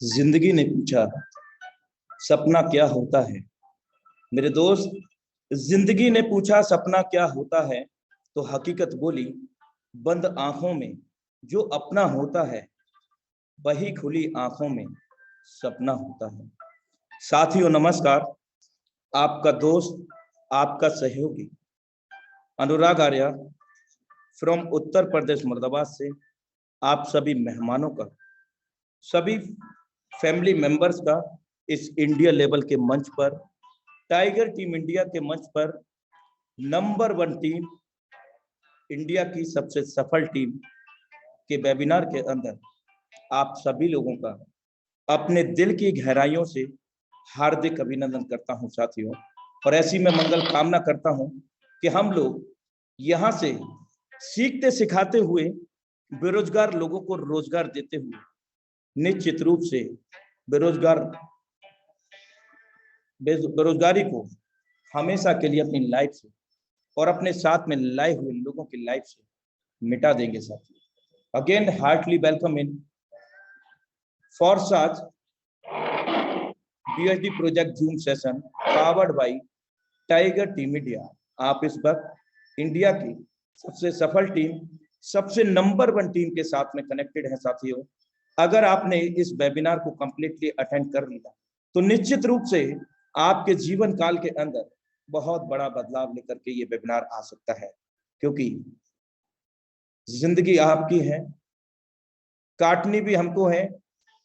जिंदगी ने पूछा सपना क्या होता है। मेरे दोस्त, जिंदगी ने पूछा सपना क्या होता है, तो हकीकत बोली बंद आंखों में जो अपना होता है, वही खुली आंखों में सपना होता है। साथियों नमस्कार, आपका दोस्त, आपका सहयोगी अनुराग आर्या फ्रॉम उत्तर प्रदेश मुर्दाबाद से आप सभी मेहमानों का, सभी फैमिली मेंबर्स का इस इंडिया लेवल के मंच पर, टाइगर टीम इंडिया के मंच पर, नंबर 1 टीम, इंडिया की सबसे सफल टीम के वेबिनार के अंदर आप सभी लोगों का अपने दिल की गहराइयों से हार्दिक अभिनंदन करता हूं साथियों। और ऐसी मैं मंगल कामना करता हूं कि हम लोग यहां से सीखते सिखाते हुए बेरोजगार लोगों को रोजगार देते हुए निश्चित रूप से बेरोजगारी को हमेशा के लिए अपनी लाइफ से और अपने साथ में लाए हुए लोगों की लाइफ से मिटा देंगे साथियों। Again heartly welcome in for such BSD project Zoom session powered by tiger team India. आप इस वक्त इंडिया की सबसे सफल टीम, सबसे नंबर 1 टीम के साथ में कनेक्टेड है साथियों। अगर आपने इस वेबिनार को कंप्लीटली अटेंड कर लिया तो निश्चित रूप से आपके जीवन काल के अंदर बहुत बड़ा बदलाव लेकर के ये वेबिनार आ सकता है, क्योंकि जिंदगी आपकी है, काटनी भी हमको है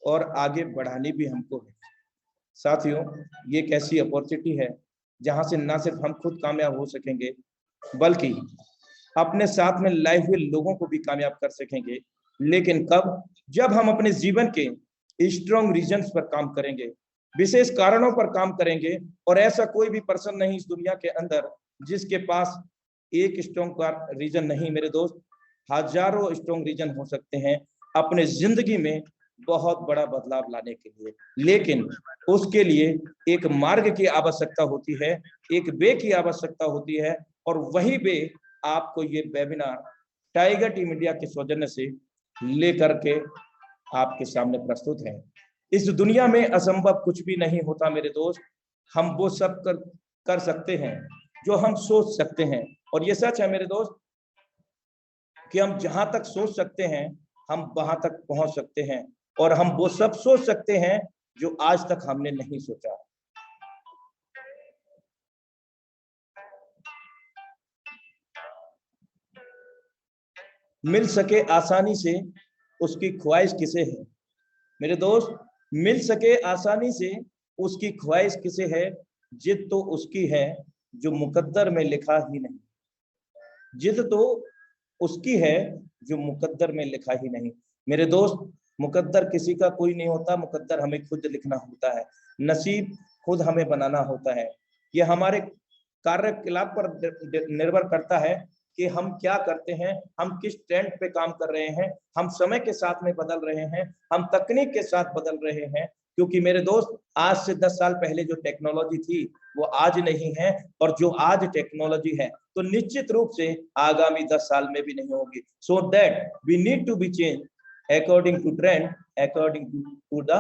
और आगे बढ़ानी भी हमको है साथियों। ये एक ऐसी अपॉर्चुनिटी है जहां से ना सिर्फ हम खुद कामयाब हो सकेंगे, बल्कि अपने साथ में लाए हुए लोगों को भी कामयाब कर सकेंगे। लेकिन कब? जब हम अपने जीवन के स्ट्रॉन्ग रीजन्स पर काम करेंगे, विशेष कारणों पर काम करेंगे। और ऐसा कोई भी पर्सन नहीं इस दुनिया के अंदर जिसके पास एक स्ट्रॉन्ग रीजन नहीं। मेरे दोस्त, हजारों स्ट्रॉन्ग रीजन हो सकते हैं अपने जिंदगी में बहुत बड़ा बदलाव लाने के लिए, लेकिन उसके लिए एक मार्ग की आवश्यकता होती है, एक वे की आवश्यकता होती है। और वही वे आपको ये वेबिनार टाइगर टीम इंडिया के सौजन्य से लेकर के आपके सामने प्रस्तुत है। इस दुनिया में असंभव कुछ भी नहीं होता मेरे दोस्त। हम वो सब कर सकते हैं जो हम सोच सकते हैं। और ये सच है मेरे दोस्त कि हम जहां तक सोच सकते हैं हम वहां तक पहुंच सकते हैं, और हम वो सब सोच सकते हैं जो आज तक हमने नहीं सोचा। मिल सके आसानी से उसकी ख्वाहिश किसे है मेरे दोस्त, मिल सके आसानी से उसकी ख्वाहिश किसे है। जिद तो उसकी है जो मुकद्दर में लिखा ही नहीं, जिद तो उसकी है जो मुकद्दर में लिखा ही नहीं। मेरे दोस्त, मुकद्दर किसी का कोई नहीं होता, मुकद्दर हमें खुद लिखना होता है, नसीब खुद हमें बनाना होता है। ये हमारे कार्यकलाप पर निर्भर करता है कि हम क्या करते हैं, हम किस ट्रेंड पे काम कर रहे हैं, हम समय के साथ में बदल रहे हैं, हम तकनीक के साथ बदल रहे हैं। क्योंकि मेरे दोस्त, आज से 10 साल पहले जो टेक्नोलॉजी थी वो आज नहीं है, और जो आज टेक्नोलॉजी है तो निश्चित रूप से आगामी 10 साल में भी नहीं होगी। So that we need to be change according to trend, according to the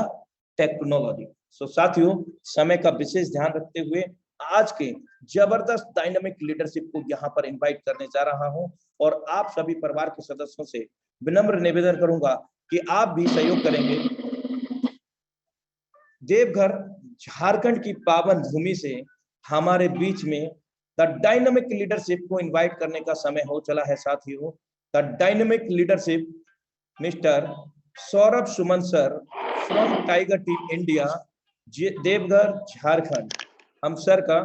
technology. So साथियों, समय का विशेष ध्यान रखते हुए आज के जबरदस्त डायनामिक लीडरशिप को यहाँ पर इनवाइट करने जा रहा हूं, और आप सभी परिवार के सदस्यों से विनम्र निवेदन करूंगा कि आप भी सहयोग करेंगे। देवघर झारखंड की पावन भूमि से हमारे बीच में द डायनामिक लीडरशिप को इनवाइट करने का समय हो चला है साथियों। The dynamic leadership mister Saurabh Suman sir from tiger team India, Deoghar Jharkhand. हम सर का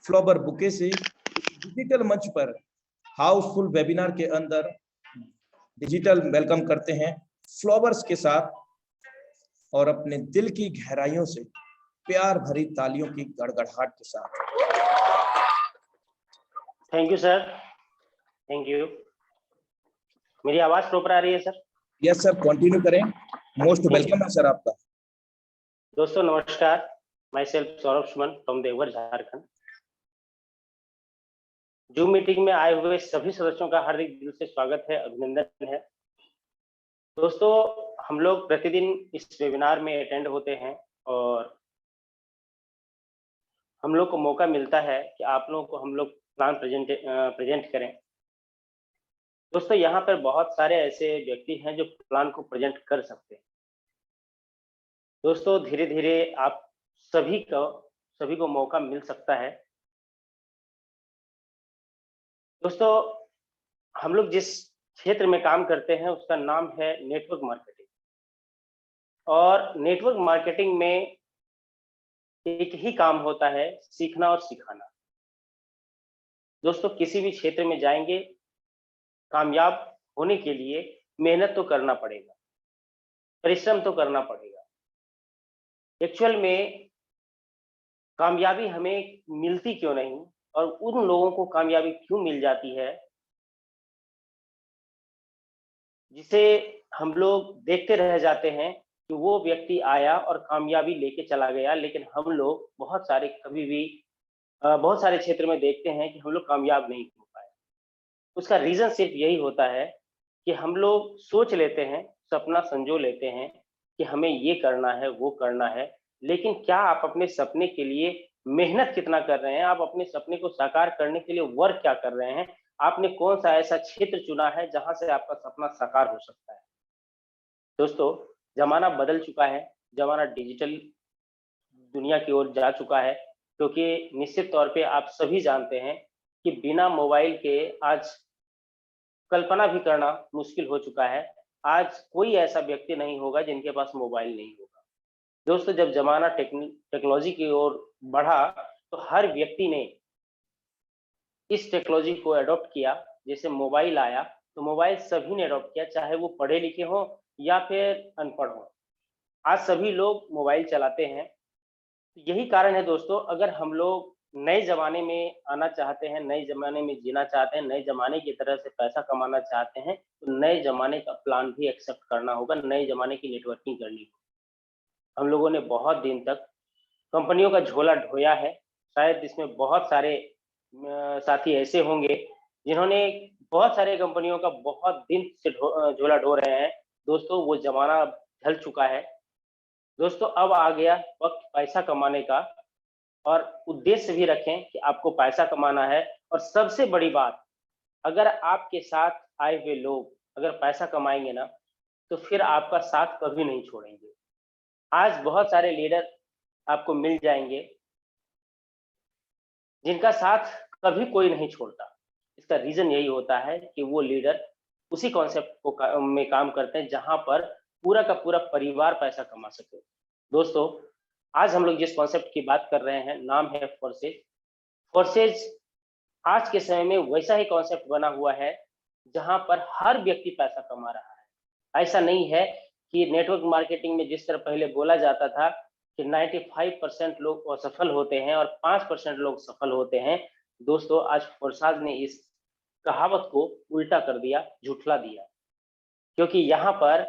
फ्लावर बुके से डिजिटल मंच पर हाउसफुल वेबिनार के अंदर डिजिटल वेलकम करते हैं फ्लावर्स के साथ, और अपने दिल की गहराइयों से प्यार भरी तालियों की गड़गड़ाहट के साथ। Thank you sir, thank you. मेरी आवाज प्रॉपर आ रही है सर? यस सर, कंटिन्यू करें। मोस्ट वेलकम है सर आपका। दोस्तों नमस्कार, my self Saurabh Suman from Deoghar Jharkhand. Zoom meeting में आए हुए सभी सदस्यों का हार्दिक दिल से स्वागत है, अभिनंदन है। दोस्तों, हम लोग प्रतिदिन इस वेबिनार में अटेंड होते हैं और हम लोग को मौका मिलता है कि आप लोगों को हम लोग प्लान प्रेजेंट करें। दोस्तों, यहाँ पर बहुत सारे ऐसे व्यक्ति हैं जो प्लान को प्रेजेंट कर सकते हैं। दोस्तों, धीरे धीरे आप सभी को मौका मिल सकता है। दोस्तों, हम लोग जिस क्षेत्र में काम करते हैं उसका नाम है नेटवर्क मार्केटिंग, और नेटवर्क मार्केटिंग में एक ही काम होता है, सीखना और सिखाना। दोस्तों, किसी भी क्षेत्र में जाएंगे, कामयाब होने के लिए मेहनत तो करना पड़ेगा, परिश्रम तो करना पड़ेगा। एक्चुअल में कामयाबी हमें मिलती क्यों नहीं और उन लोगों को कामयाबी क्यों मिल जाती है, जिसे हम लोग देखते रह जाते हैं कि वो व्यक्ति आया और कामयाबी लेके चला गया, लेकिन हम लोग बहुत सारे बहुत सारे क्षेत्र में देखते हैं कि हम लोग कामयाब नहीं हो पाए। उसका रीजन सिर्फ यही होता है कि हम लोग सोच लेते हैं, सपना संजो लेते हैं कि हमें ये करना है, वो करना है, लेकिन क्या आप अपने सपने के लिए मेहनत कितना कर रहे हैं? आप अपने सपने को साकार करने के लिए वर्क क्या कर रहे हैं? आपने कौन सा ऐसा क्षेत्र चुना है जहां से आपका सपना साकार हो सकता है? दोस्तों, जमाना बदल चुका है, जमाना डिजिटल दुनिया की ओर जा चुका है, क्योंकि निश्चित तौर पे आप सभी जानते हैं कि बिना मोबाइल के आज कल्पना भी करना मुश्किल हो चुका है। आज कोई ऐसा व्यक्ति नहीं होगा जिनके पास मोबाइल नहीं होगा। दोस्तों, जब जमाना टेक्नोलॉजी की ओर बढ़ा तो हर व्यक्ति ने इस टेक्नोलॉजी को अडॉप्ट किया। जैसे मोबाइल आया तो मोबाइल सभी ने अडॉप्ट किया, चाहे वो पढ़े लिखे हों या फिर अनपढ़ हों। आज सभी लोग मोबाइल चलाते हैं। यही कारण है दोस्तों, अगर हम लोग नए ज़माने में आना चाहते हैं, नए ज़माने में जीना चाहते हैं, नए ज़माने की तरह से पैसा कमाना चाहते हैं, तो नए ज़माने का प्लान भी एक्सेप्ट करना होगा, नए ज़माने की नेटवर्किंग करनी होगी। हम लोगों ने बहुत दिन तक कंपनियों का झोला ढोया है। शायद इसमें बहुत सारे साथी ऐसे होंगे जिन्होंने बहुत सारे कंपनियों का बहुत दिन से झोला ढो रहे हैं। दोस्तों, वो ज़माना ढल चुका है। दोस्तों, अब आ गया वक़्त पैसा कमाने का, और उद्देश्य भी रखें कि आपको पैसा कमाना है। और सबसे बड़ी बात, अगर आपके साथ आए हुए लोग अगर पैसा कमाएँगे ना, तो फिर आपका साथ कभी नहीं छोड़ेंगे। आज बहुत सारे लीडर आपको मिल जाएँगे, जिनका साथ कभी कोई नहीं छोड़ता। इसका रीज़न यही होता है कि वो लीडर उसी कॉन्सेप्ट को में काम करते हैं जहाँ पर पूरा का पूरा परिवार पैसा कमा सके। दोस्तों, आज हम लोग जिस कॉन्सेप्ट की बात कर रहे हैं, नाम है फोर्सेज। फोर्सेज आज के समय में वैसा ही कॉन्सेप्ट बना हुआ है जहाँ पर हर व्यक्ति पैसा कमा रहा है। ऐसा नहीं है कि नेटवर्क मार्केटिंग में जिस तरह पहले बोला जाता था कि 95% लोग असफल होते हैं और 5% लोग सफल होते हैं। दोस्तों, आज फोर्साज ने इस कहावत को उल्टा कर दिया, झुठला दिया, क्योंकि यहाँ पर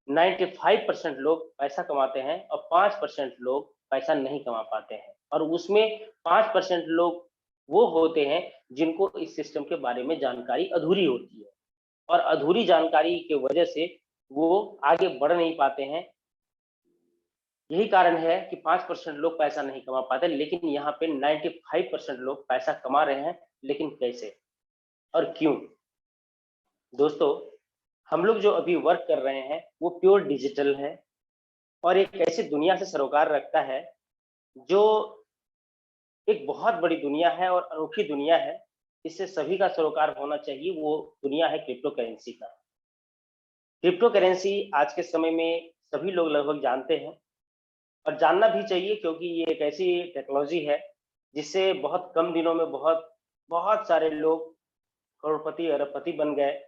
95% लोग पैसा कमाते हैं और 5% लोग पैसा नहीं कमा पाते हैं, और उसमें 5% लोग वो होते हैं जिनको इस सिस्टम के बारे में जानकारी अधूरी होती है, और अधूरी जानकारी की वजह से वो आगे बढ़ नहीं पाते हैं। यही कारण है कि 5% लोग पैसा नहीं कमा पाते, लेकिन यहाँ पे 95% लोग पैसा कमा रहे हैं। लेकिन कैसे और क्यों? दोस्तों, हम लोग जो अभी वर्क कर रहे हैं वो प्योर डिजिटल है, और एक ऐसी दुनिया से सरोकार रखता है जो एक बहुत बड़ी दुनिया है और अनोखी दुनिया है। इससे सभी का सरोकार होना चाहिए। वो दुनिया है क्रिप्टो करेंसी का। क्रिप्टो करेंसी आज के समय में सभी लोग लगभग जानते हैं, और जानना भी चाहिए, क्योंकि ये एक ऐसी टेक्नोलॉजी है जिससे बहुत कम दिनों में बहुत बहुत सारे लोग करोड़पति अरबपति बन गए।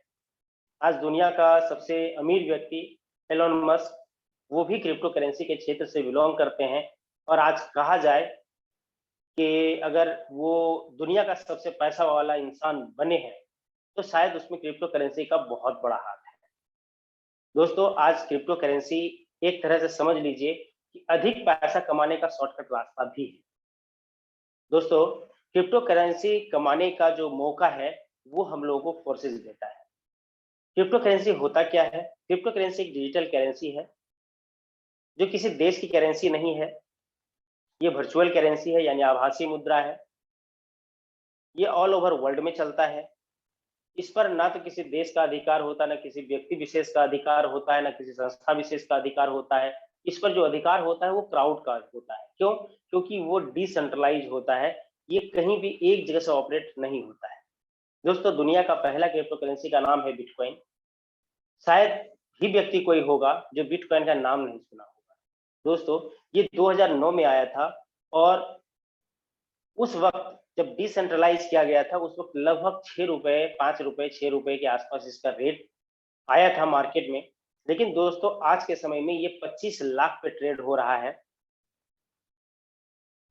आज दुनिया का सबसे अमीर व्यक्ति एलोन मस्क, वो भी क्रिप्टो करेंसी के क्षेत्र से बिलोंग करते हैं। और आज कहा जाए कि अगर वो दुनिया का सबसे पैसा वाला इंसान बने हैं, तो शायद उसमें क्रिप्टो करेंसी का बहुत बड़ा हाथ है। दोस्तों आज क्रिप्टो करेंसी एक तरह से समझ लीजिए कि अधिक पैसा कमाने का शॉर्टकट रास्ता भी है। दोस्तों क्रिप्टो करेंसी कमाने का जो मौका है वो हम लोगों को फोर्सेस देता है। क्रिप्टो करेंसी होता क्या है? क्रिप्टो करेंसी एक डिजिटल करेंसी है जो किसी देश की करेंसी नहीं है। ये वर्चुअल करेंसी है यानी आभासी मुद्रा है। ये ऑल ओवर वर्ल्ड में चलता है। इस पर ना तो किसी देश का अधिकार होता है, ना किसी व्यक्ति विशेष का अधिकार होता है, ना किसी संस्था विशेष का अधिकार होता है। इस पर जो अधिकार होता है वो क्राउड का होता है। क्यों? क्योंकि वो डिसेंट्रलाइज होता है। ये कहीं भी एक जगह से ऑपरेट नहीं होता है। दोस्तों दुनिया का पहला क्रिप्टो करेंसी का नाम है बिटकॉइन। शायद ही व्यक्ति कोई होगा जो बिटकॉइन का नाम नहीं सुना होगा। दोस्तों ये 2009 में आया था और उस वक्त जब डिसेंट्रलाइज किया गया था उस वक्त लगभग 6 रुपए 5 रुपए 6 रुपए के आसपास इसका रेट आया था मार्केट में। लेकिन दोस्तों आज के समय में ये 25 लाख पे ट्रेड हो रहा है।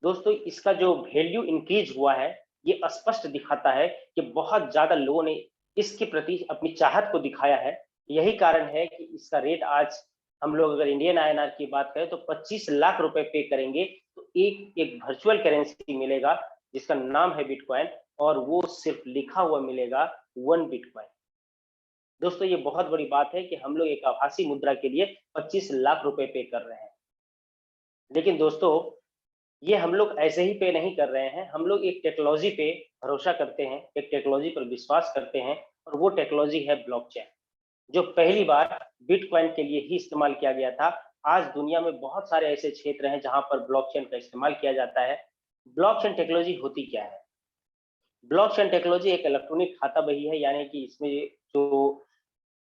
दोस्तों इसका जो वैल्यू इंक्रीज हुआ है ये स्पष्ट दिखाता है कि बहुत ज्यादा लोगों ने इसके प्रति अपनी चाहत को दिखाया है। यही कारण है कि इसका रेट आज हम लोग अगर इंडियन आईएनआर की बात करें तो 25 लाख रुपए पे करेंगे तो एक एक वर्चुअल करेंसी मिलेगा जिसका नाम है बिटकॉइन और वो सिर्फ लिखा हुआ मिलेगा 1 बिटकॉइन। दोस्तों ये बहुत बड़ी बात है कि हम लोग एक आभासी मुद्रा के लिए 25 लाख रुपए पे कर रहे हैं। लेकिन दोस्तों ये हम लोग ऐसे ही पे नहीं कर रहे हैं। हम लोग एक टेक्नोलॉजी पे भरोसा करते हैं, एक टेक्नोलॉजी पर विश्वास करते हैं और वो टेक्नोलॉजी है ब्लॉकचेन, जो पहली बार बिटकॉइन के लिए ही इस्तेमाल किया गया था। आज दुनिया में बहुत सारे ऐसे क्षेत्र हैं जहां पर ब्लॉकचेन का इस्तेमाल किया जाता है। ब्लॉकचेन टेक्नोलॉजी होती क्या है? ब्लॉकचेन टेक्नोलॉजी एक इलेक्ट्रॉनिक खाता बही है यानी कि इसमें जो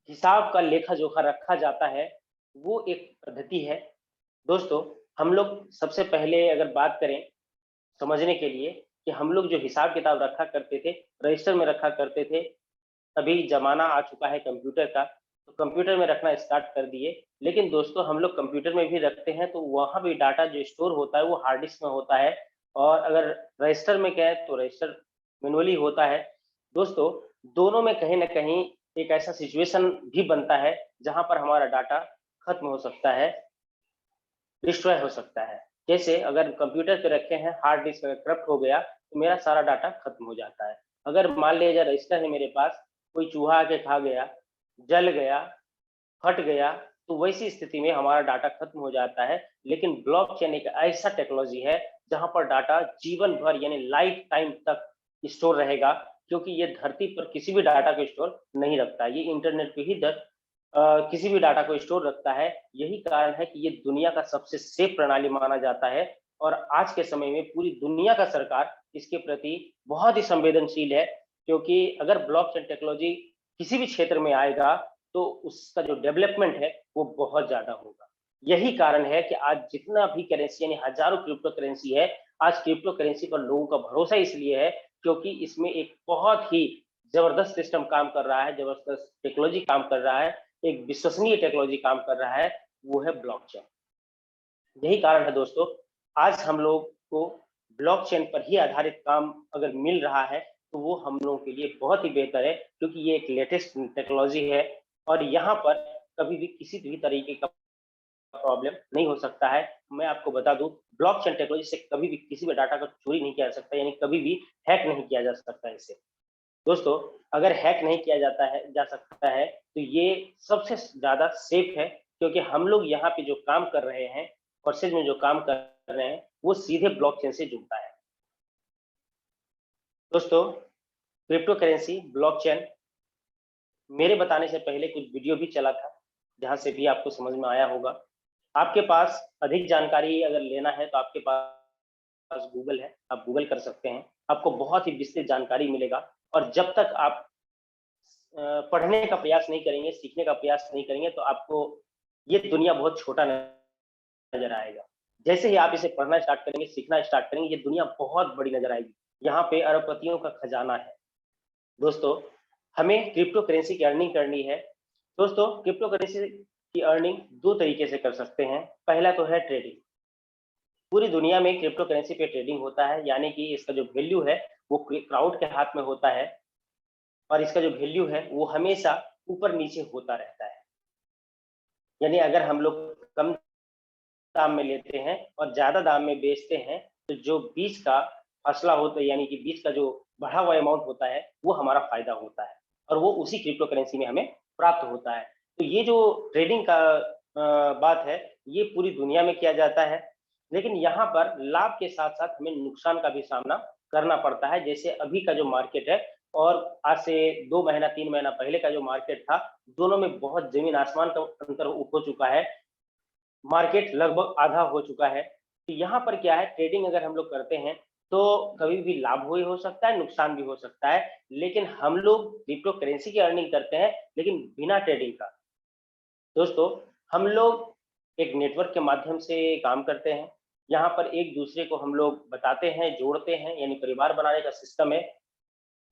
हिसाब का लेखा जोखा रखा जाता है वो एक पद्धति है। दोस्तों हम लोग सबसे पहले अगर बात करें समझने के लिए कि हम लोग जो हिसाब किताब रखा करते थे रजिस्टर में रखा करते थे, अभी जमाना आ चुका है कंप्यूटर का तो कंप्यूटर में रखना स्टार्ट कर दिए। लेकिन दोस्तों हम लोग कंप्यूटर में भी रखते हैं तो वहां भी डाटा जो स्टोर होता है वो हार्ड डिस्क में होता है और अगर रजिस्टर में कहें तो रजिस्टर मैनुअली होता है। दोस्तों दोनों में कहीं ना कहीं एक ऐसा सिचुएशन भी बनता है जहां पर हमारा डाटा खत्म हो सकता है, डिस्ट्रॉय हो सकता है। जैसे अगर कंप्यूटर पे रखे हैं हार्ड डिस्क अगर करप्ट हो गया तो मेरा सारा डाटा खत्म हो जाता है। अगर मान लीजिए रजिस्टर है मेरे पास, कोई चूहा आके खा गया, जल गया, फट गया तो वैसी स्थिति में हमारा डाटा खत्म हो जाता है। लेकिन ब्लॉकचेन एक ऐसा टेक्नोलॉजी है जहां पर डाटा जीवन भर यानी लाइफ टाइम तक स्टोर रहेगा, क्योंकि ये धरती पर किसी भी डाटा को स्टोर नहीं रखता। ये इंटरनेट पे ही किसी भी डाटा को स्टोर रखता है। यही कारण है कि ये दुनिया का सबसे सेफ प्रणाली माना जाता है और आज के समय में पूरी दुनिया का सरकार इसके प्रति बहुत ही संवेदनशील है, क्योंकि अगर ब्लॉकचेन टेक्नोलॉजी किसी भी क्षेत्र में आएगा तो उसका जो डेवलपमेंट है वो बहुत ज्यादा होगा। यही कारण है कि आज जितना भी करेंसी यानी हजारों क्रिप्टो करेंसी है, आज क्रिप्टो करेंसी पर लोगों का भरोसा इसलिए है क्योंकि इसमें एक बहुत ही जबरदस्त सिस्टम काम कर रहा है, जबरदस्त टेक्नोलॉजी काम कर रहा है, एक विश्वसनीय टेक्नोलॉजी काम कर रहा है, वो है ब्लॉकचेन। यही कारण है दोस्तों आज हम लोग को ब्लॉकचेन पर ही आधारित काम अगर मिल रहा है तो वो हम लोगों के लिए बहुत ही बेहतर है, क्योंकि ये एक लेटेस्ट टेक्नोलॉजी है और यहाँ पर कभी भी किसी भी तरीके का प्रॉब्लम नहीं हो सकता है। मैं आपको बता दूं ब्लॉकचेन टेक्नोलॉजी से कभी भी किसी भी डाटा का चोरी नहीं किया जा सकता, यानी कभी भी हैक नहीं किया जा सकता है इसे। दोस्तों अगर हैक नहीं किया जाता है जा सकता है तो ये सबसे ज्यादा सेफ है, क्योंकि हम लोग यहाँ पे जो काम कर रहे हैं प्रोसेस में जो काम कर रहे हैं वो सीधे ब्लॉकचेन से जुड़ता है। दोस्तों क्रिप्टो करेंसी ब्लॉकचेन मेरे बताने से पहले कुछ वीडियो भी चला था जहां से भी आपको समझ में आया होगा। आपके पास अधिक जानकारी अगर लेना है तो आपके पास गूगल है, आप गूगल कर सकते हैं, आपको बहुत ही विस्तृत जानकारी मिलेगा। और जब तक आप पढ़ने का प्रयास नहीं करेंगे, सीखने का प्रयास नहीं करेंगे तो आपको ये दुनिया बहुत छोटा नजर आएगा। जैसे ही आप इसे पढ़ना स्टार्ट करेंगे, सीखना स्टार्ट करेंगे, ये दुनिया बहुत बड़ी नजर आएगी। यहाँ पे अरबपतियों का खजाना है। दोस्तों हमें क्रिप्टो करेंसी की अर्निंग करनी है। दोस्तों क्रिप्टो करेंसी की अर्निंग दो तरीके से कर सकते हैं। पहला तो है ट्रेडिंग। पूरी दुनिया में क्रिप्टो करेंसी पे ट्रेडिंग होता है, यानी कि इसका जो वैल्यू है वो क्राउड के हाथ में होता है और इसका जो वैल्यू है वो हमेशा ऊपर नीचे होता रहता है। यानी अगर हम लोग कम दाम में लेते हैं और ज्यादा दाम में बेचते हैं, तो जो बीच का फासला होता है, यानी कि बीच का जो बढ़ा हुआ अमाउंट होता है, वो हमारा फायदा होता है और वो उसी क्रिप्टो करेंसी में हमें प्राप्त होता है। तो ये जो ट्रेडिंग का बात है, ये पूरी दुनिया में किया जाता है, लेकिन यहाँ पर लाभ के साथ साथ हमें नुकसान का भी सामना करना पड़ता है। जैसे अभी का जो मार्केट है और आज से 2 महीना 3 महीना पहले का जो मार्केट था, दोनों में बहुत जमीन आसमान का अंतर हो चुका है। मार्केट लगभग आधा हो चुका है। तो यहाँ पर क्या है, ट्रेडिंग अगर हम लोग करते हैं तो कभी भी लाभ भी हो सकता है, नुकसान भी हो सकता है, लेकिन हम लोग क्रिप्टो करेंसी की अर्निंग करते हैं, लेकिन बिना ट्रेडिंग का। दोस्तों, हम लोग एक नेटवर्क के माध्यम से काम करते हैं। यहाँ पर एक दूसरे को हम लोग बताते हैं, जोड़ते हैं, यानी परिवार बनाने का सिस्टम है।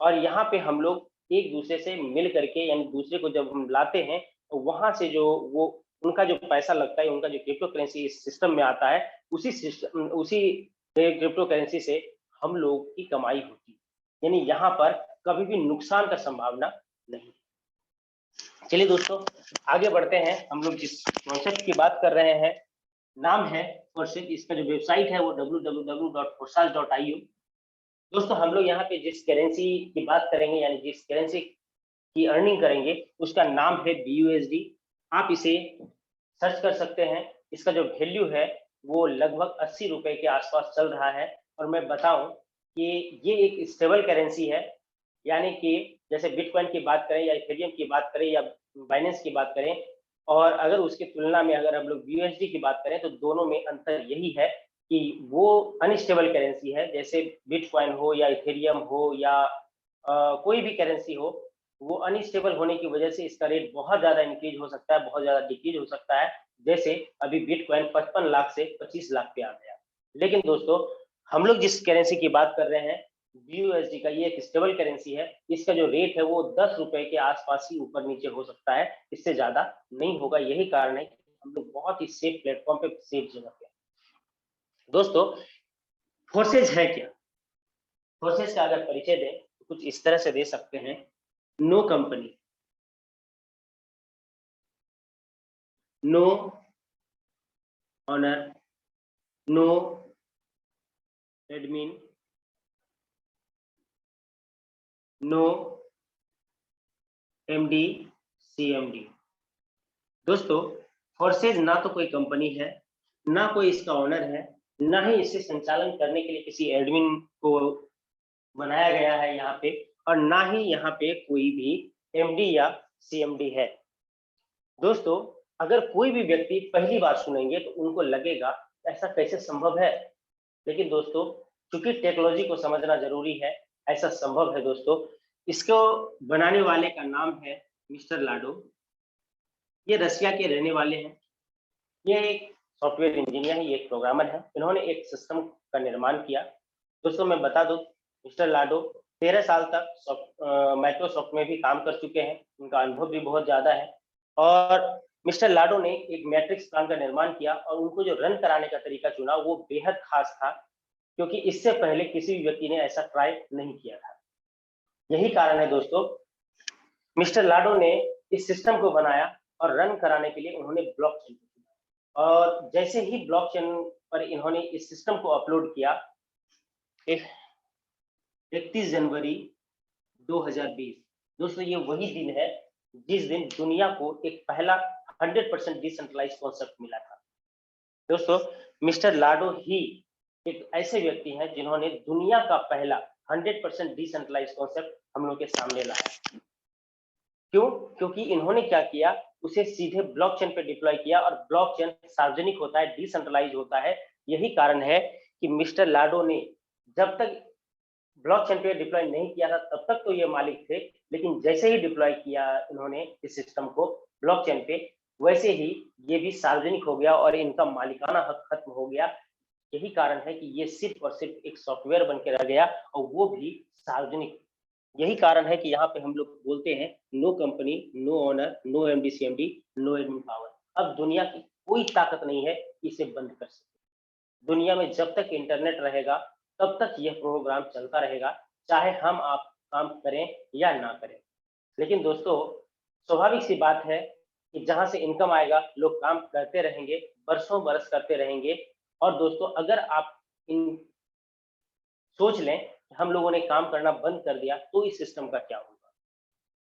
और यहाँ पे हम लोग एक दूसरे से मिल करके, यानी दूसरे को जब हम लाते हैं, तो वहां से जो वो उनका जो पैसा लगता है, उनका जो क्रिप्टो करेंसी इस सिस्टम में आता है, उसी क्रिप्टो करेंसी से हम लोग की कमाई होती है। यानी यहाँ पर कभी भी नुकसान का संभावना नहीं। चलिए दोस्तों, आगे बढ़ते हैं। हम लोग जिस कॉन्सेप्ट की बात कर रहे हैं, नाम है फोर्सेज। इसका जो वेबसाइट है वो www.forsage.io। दोस्तों, हम लोग यहाँ पे जिस करेंसी की बात करेंगे, यानी जिस करेंसी की अर्निंग करेंगे, उसका नाम है BUSD। आप इसे सर्च कर सकते हैं। इसका जो वैल्यू है वो लगभग 80 रुपए के आसपास चल रहा है। और मैं बताऊं कि ये एक स्टेबल करेंसी है, यानी कि जैसे बिटकॉइन की बात करें या इथेरियम की बात करें या बाइनेंस की बात करें, और अगर उसकी तुलना में अगर हम लोग BUSD की बात करें, तो दोनों में अंतर यही है कि वो अनस्टेबल करेंसी है। जैसे बिटकॉइन हो या इथेरियम हो या कोई भी करेंसी हो, वो अनस्टेबल होने की वजह से इसका रेट बहुत ज्यादा इंक्रीज हो सकता है, बहुत ज्यादा डिक्रीज हो सकता है। जैसे अभी बिटकॉइन 55 लाख से 25 लाख पे आ गया। लेकिन दोस्तों, हम लोग जिस करेंसी की बात कर रहे हैं, BUSD का, ये एक स्टेबल करेंसी है। इसका जो रेट है वो 10 रुपए के आसपास ही ऊपर नीचे हो सकता है, इससे ज्यादा नहीं होगा। यही कारण है कि हम लोग बहुत ही सेफ प्लेटफॉर्म पे, सेफ जगह पे। दोस्तों, फोर्सेज है क्या? फोर्सेज का अगर परिचय दें तो कुछ इस तरह से दे सकते हैं। No company, no honour, no admin, no MD CMD। दोस्तों, फोर्सेज ना तो कोई कंपनी है, ना कोई इसका ऑनर है, ना ही इसे संचालन करने के लिए किसी एडमिन को बनाया गया है यहाँ पे, और ना ही यहाँ पे कोई भी MD या CMD है। दोस्तों, अगर कोई भी व्यक्ति पहली बार सुनेंगे तो उनको लगेगा ऐसा कैसे संभव है, लेकिन दोस्तों, चूंकि टेक्नोलॉजी को समझना जरूरी है, ऐसा संभव है। दोस्तों, इसको बनाने वाले का नाम है मिस्टर लाडो। ये रसिया के रहने वाले हैं। ये एक सॉफ्टवेयर इंजीनियर है, ये एक प्रोग्रामर है। इन्होंने एक सिस्टम का निर्माण किया। दोस्तों, मैं बता दूं, मिस्टर लाडो 13 साल तक माइक्रोसॉफ्ट में भी काम कर चुके हैं। उनका अनुभव भी बहुत ज्यादा है। और मिस्टर लाडो ने एक मैट्रिक्स प्लान का निर्माण किया और उनको जो रन कराने का तरीका चुना वो बेहद खास था, क्योंकि इससे पहले किसी भी व्यक्ति ने ऐसा ट्राई नहीं किया था। यही कारण है दोस्तों, मिस्टर लाडो ने इस सिस्टम को बनाया और रन कराने के लिए उन्होंने ब्लॉकचेन को चुना। और जैसे ही ब्लॉकचेन पर इन्होंने इस सिस्टम को अपलोड किया, 31 जनवरी 2020, दोस्तों, ये वही दिन है जिस दिन दुनिया को एक पहला 100% डिसेंट्रलाइज कॉन्सेप्ट मिला था। दोस्तों, मिस्टर लाडो ही एक ऐसे व्यक्ति हैं जिन्होंने दुनिया का पहला 100% डिसेंट्रलाइज कॉन्सेप्ट हम लोग के सामने लाया। क्यों? क्योंकि इन्होंने क्या किया, उसे सीधे ब्लॉकचेन पे डिप्लॉय किया, और ब्लॉकचेन सार्वजनिक होता है, डिसेंट्रलाइज होता है। यही कारण है कि मिस्टर लाडो ने जब तक ब्लॉकचेन पे डिप्लॉय नहीं किया था तब तक तो ये मालिक थे, लेकिन जैसे ही डिप्लॉय किया इन्होंने इस सिस्टम को ब्लॉकचेन पे, वैसे ही ये भी सार्वजनिक हो गया और इनका मालिकाना हक खत्म हो गया। यही कारण है कि ये सिर्फ और सिर्फ एक सॉफ्टवेयर बन के रह गया, और वो भी सार्वजनिक। यही कारण है कि यहाँ पे हम लोग बोलते हैं no company, no owner, no MD CMD, no admin power. अब दुनिया की कोई ताकत नहीं है इसे बंद कर सके। दुनिया में जब तक इंटरनेट रहेगा तब तक यह प्रोग्राम चलता रहेगा, चाहे हम आप काम करें या ना करें। लेकिन दोस्तों, स्वाभाविक सी बात है, कि जहां से इनकम आएगा लोग काम करते रहेंगे, बरसों बरस करते रहेंगे। और दोस्तों अगर आप इन सोच लें कि हम लोगों ने काम करना बंद कर दिया तो इस सिस्टम का क्या होगा?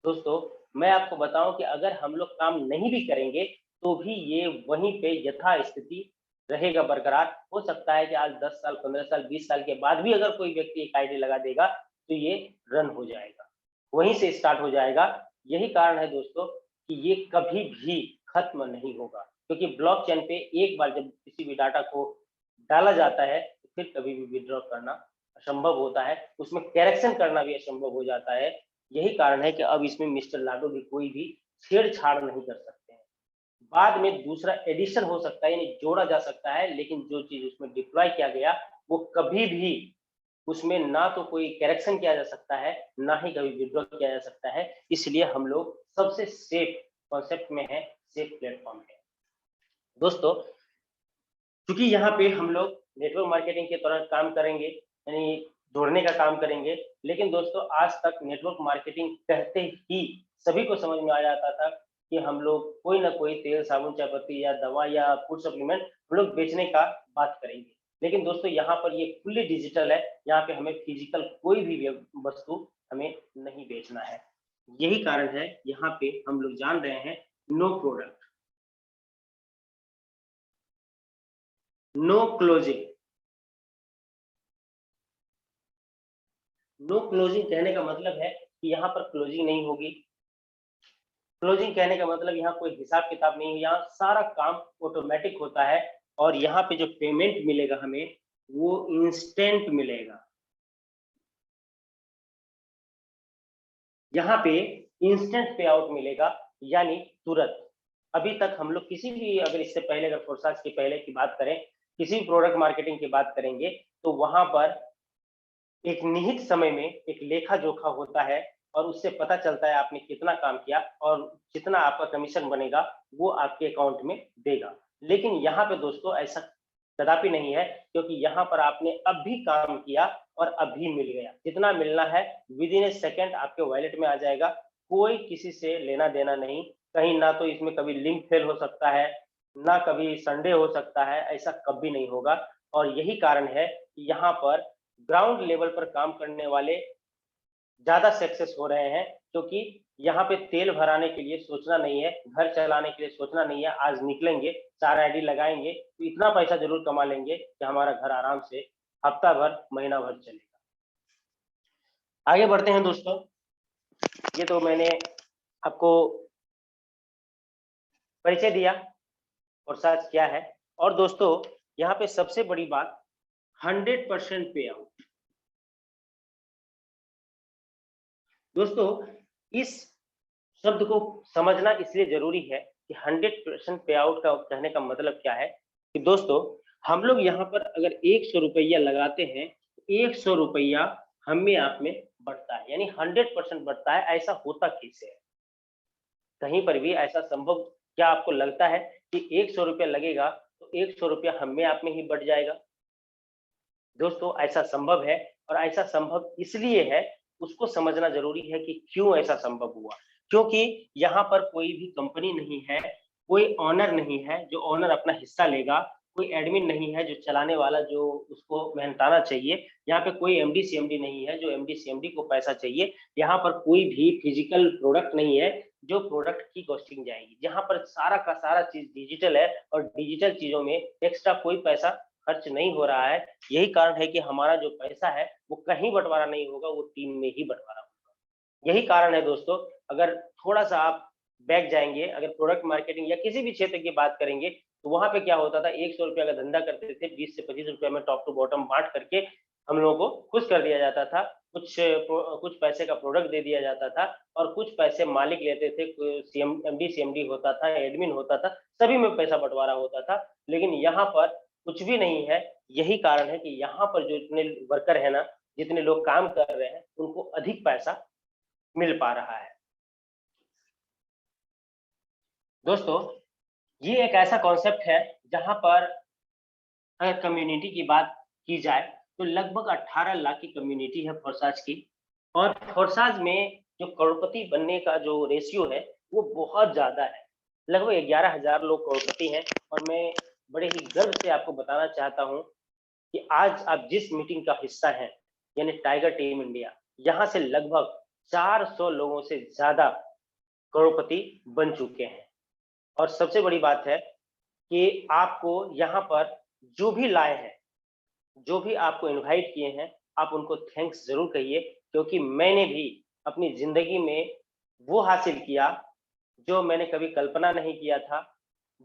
दोस्तों मैं आपको बताऊं कि अगर हम लोग काम नहीं भी करेंगे तो भी ये वहीं पे यथा स्थिति रहेगा बरकरार। हो सकता है कि आज 10 साल, 15 साल, 20 साल के बाद भी अगर कोई व्यक्ति एक आईडी लगा देगा तो ये रन हो जाएगा, वहीं से स्टार्ट हो जाएगा। यही कारण है दोस्तों कि ये कभी भी खत्म नहीं होगा, क्योंकि ब्लॉकचेन पे एक बार जब किसी भी डाटा को डाला जाता है तो फिर कभी भी विड्रॉ करना असंभव होता है, उसमें करेक्शन करना भी असंभव हो जाता है। यही कारण है कि अब इसमें मिस्टर लाडो भी कोई भी छेड़छाड़ नहीं कर सकते हैं। बाद में दूसरा एडिशन हो सकता है, यानी जोड़ा जा सकता है, लेकिन जो चीज उसमें डिप्लॉय किया गया वो कभी भी उसमें ना तो कोई करेक्शन किया जा सकता है, ना ही कभी विड्रॉ किया जा सकता है। इसलिए हम लोग सबसे सेफ कॉन्सेप्ट में है, सेफ प्लेटफॉर्म है। दोस्तों क्योंकि यहाँ पे हम लोग नेटवर्क मार्केटिंग के दौरान काम करेंगे, यानी जोड़ने का काम करेंगे, लेकिन दोस्तों आज तक नेटवर्क मार्केटिंग कहते ही सभी को समझ में आ जाता था कि हम लोग कोई ना कोई तेल, साबुन, चाय पत्ती या दवा या फूड सप्लीमेंट हम लोग बेचने का बात करेंगे। लेकिन दोस्तों यहाँ पर ये फुल्ली डिजिटल है, यहाँ पे हमें फिजिकल कोई भी वस्तु हमें नहीं बेचना है। यही कारण है यहाँ पे हम लोग जान रहे हैं no product, no closing. No closing कहने का मतलब है कि यहाँ पर क्लोजिंग नहीं होगी। क्लोजिंग कहने का मतलब यहाँ कोई हिसाब किताब नहीं है, यहाँ सारा काम ऑटोमेटिक होता है और यहाँ पे जो पेमेंट मिलेगा हमें वो इंस्टेंट मिलेगा। यहाँ पे इंस्टेंट पे आउट मिलेगा, यानी तुरंत। अभी तक हम लोग किसी भी, अगर इससे पहले अगर फोरसाज के पहले की बात करें, किसी भी प्रोडक्ट मार्केटिंग की बात करेंगे तो वहां पर एक निहित समय में एक लेखा जोखा होता है और उससे पता चलता है आपने कितना काम किया और जितना आपका कमीशन बनेगा वो आपके अकाउंट में देगा। लेकिन यहाँ पे दोस्तों ऐसा कदापि नहीं है, क्योंकि यहाँ पर आपने अभी काम किया और अभी मिल गया, जितना मिलना है विद इन ए सेकेंड आपके वॉलेट में आ जाएगा। कोई किसी से लेना देना नहीं, कहीं ना तो इसमें कभी लिंक फेल हो सकता है, ना कभी संडे हो सकता है, ऐसा कभी नहीं होगा। और यही कारण है कि यहाँ पर ग्राउंड लेवल पर काम करने वाले ज्यादा सक्सेस हो रहे हैं, क्योंकि यहाँ पे तेल भराने के लिए सोचना नहीं है, घर चलाने के लिए सोचना नहीं है। आज निकलेंगे, 4 आईडी लगाएंगे तो इतना पैसा जरूर कमा लेंगे कि हमारा घर आराम से हफ्ता भर, महीना भर चलेगा। आगे बढ़ते हैं दोस्तों। ये तो मैंने आपको परिचय दिया और सच क्या है। और दोस्तों यहाँ पे सबसे बड़ी बात 100% पे आउट। दोस्तों इस शब्द को समझना इसलिए जरूरी है कि 100% पे आउट का कहने का मतलब क्या है कि दोस्तों हम लोग यहाँ पर अगर 100 रुपया लगाते हैं तो 100 रुपया हमें आप में बढ़ता है, यानी 100% बढ़ता है। ऐसा होता कैसे है? कहीं पर भी ऐसा संभव क्या आपको लगता है कि 100 रुपया लगेगा तो 100 रुपया हमें आप में ही बढ़ जाएगा? दोस्तों ऐसा संभव है, और ऐसा संभव इसलिए है, उसको समझना जरूरी है कि क्यों ऐसा संभव हुआ। क्योंकि यहाँ पर कोई भी कंपनी नहीं है, कोई ओनर नहीं है जो ओनर अपना हिस्सा लेगा, कोई एडमिन नहीं है जो चलाने वाला, जो उसको मेहनताना चाहिए। यहाँ पे कोई एमडी सीएमडी नहीं है जो एमडी सीएमडी को पैसा चाहिए। यहाँ पर कोई भी फिजिकल प्रोडक्ट नहीं है जो प्रोडक्ट की कॉस्टिंग जाएगी। यहाँ पर सारा का सारा चीज डिजिटल है और डिजिटल चीजों में एक्स्ट्रा कोई पैसा खर्च नहीं हो रहा है। यही कारण है कि हमारा जो पैसा है वो कहीं बंटवारा नहीं होगा, वो टीम में ही बंटवारा होगा। यही कारण है दोस्तों, अगर थोड़ा सा आप बैक जाएंगे, अगर प्रोडक्ट मार्केटिंग या किसी भी क्षेत्र की बात करेंगे तो वहां पे क्या होता था, 100 रुपया का धंधा करते थे, 20 से 25 रुपया में टॉप टू बॉटम बांट करके हम लोगों को खुश कर दिया जाता था। कुछ पैसे का प्रोडक्ट दे दिया जाता था और कुछ पैसे मालिक लेते थे, एमडी सीएमडी होता था, एडमिन होता था, सभी में पैसा बंटवारा होता था। लेकिन यहाँ पर कुछ भी नहीं है। यही कारण है कि यहाँ पर जो इतने वर्कर है ना, जितने लोग काम कर रहे हैं, उनको अधिक पैसा मिल पा रहा है। दोस्तों ये एक ऐसा कॉन्सेप्ट है जहां पर अगर कम्युनिटी की बात की जाए तो लगभग 18 लाख की कम्युनिटी है फोरसाज की। और फोरसाज में जो करोड़पति बनने का जो रेशियो है वो बहुत ज्यादा है। लगभग 11,000 लोग करोड़पति हैं। और मैं बड़े ही गर्व से आपको बताना चाहता हूं कि आज आप जिस मीटिंग का हिस्सा हैं, यानी टाइगर टीम इंडिया, यहाँ से लगभग 400 लोगों से ज्यादा करोड़पति बन चुके हैं। और सबसे बड़ी बात है कि आपको यहाँ पर जो भी लाए हैं, जो भी आपको इनवाइट किए हैं, आप उनको थैंक्स जरूर कहिए, क्योंकि मैंने भी अपनी जिंदगी में वो हासिल किया जो मैंने कभी कल्पना नहीं किया था।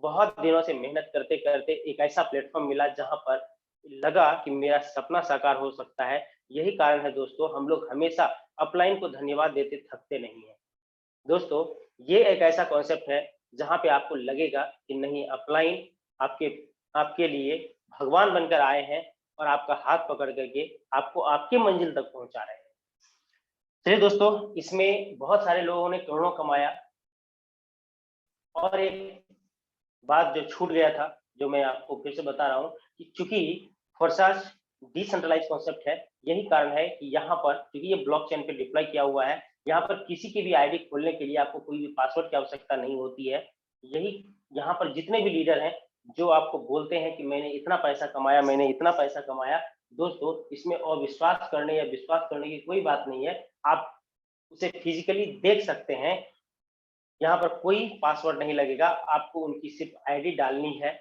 बहुत दिनों से मेहनत करते करते एक ऐसा प्लेटफॉर्म मिला जहां पर लगा कि मेरा सपना साकार हो सकता है। यही कारण है दोस्तों, हम लोग हमेशा अपलाइन को धन्यवाद देते थकते नहीं है। दोस्तों, ये एक ऐसा कॉन्सेप्ट है जहां पे आपको लगेगा कि नहीं, अपलाइन आपके आपके लिए भगवान बनकर आए हैं और आपका हाथ पकड़ करके आपको आपकी मंजिल तक पहुंचा रहे हैं। चलिए दोस्तों, इसमें बहुत सारे लोगों ने करोड़ों कमाया। और एक बात जो छूट गया था, जो मैं आपको फिर से बता रहा हूँ कि चूंकि फोर्सास डिसेंट्रलाइज कॉन्सेप्ट है, यही कारण है कि यहाँ पर, क्योंकि ये ब्लॉकचेन पे डिप्लॉय किया हुआ है, यहाँ पर किसी की भी आईडी खोलने के लिए आपको कोई भी पासवर्ड की आवश्यकता नहीं होती है। यही यहाँ पर जितने भी लीडर हैं जो आपको बोलते हैं कि मैंने इतना पैसा कमाया, मैंने इतना पैसा कमाया, दोस्तों इसमें अविश्वास करने या विश्वास करने की कोई बात नहीं है। आप उसे फिजिकली देख सकते हैं। यहाँ पर कोई पासवर्ड नहीं लगेगा, आपको उनकी सिर्फ आईडी डालनी है।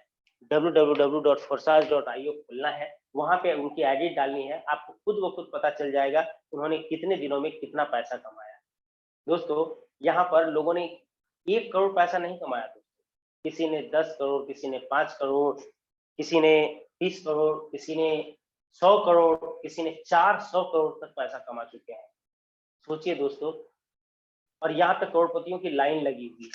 www.forsage.io खोलना है, वहां पे उनकी आईडी डालनी है, आपको खुद ब खुद पता चल जाएगा उन्होंने कितने दिनों में कितना पैसा कमाया। दोस्तों, यहाँ पर लोगों ने 1 करोड़ पैसा नहीं कमाया दोस्तों, किसी ने 10 करोड़, किसी ने 5 करोड़, किसी ने 30 करोड़, किसी ने 100 करोड़, किसी ने 400 करोड़ तक पैसा कमा चुके हैं। सोचिए दोस्तों, और यहाँ पे करोड़पतियों की लाइन लगी हुई है।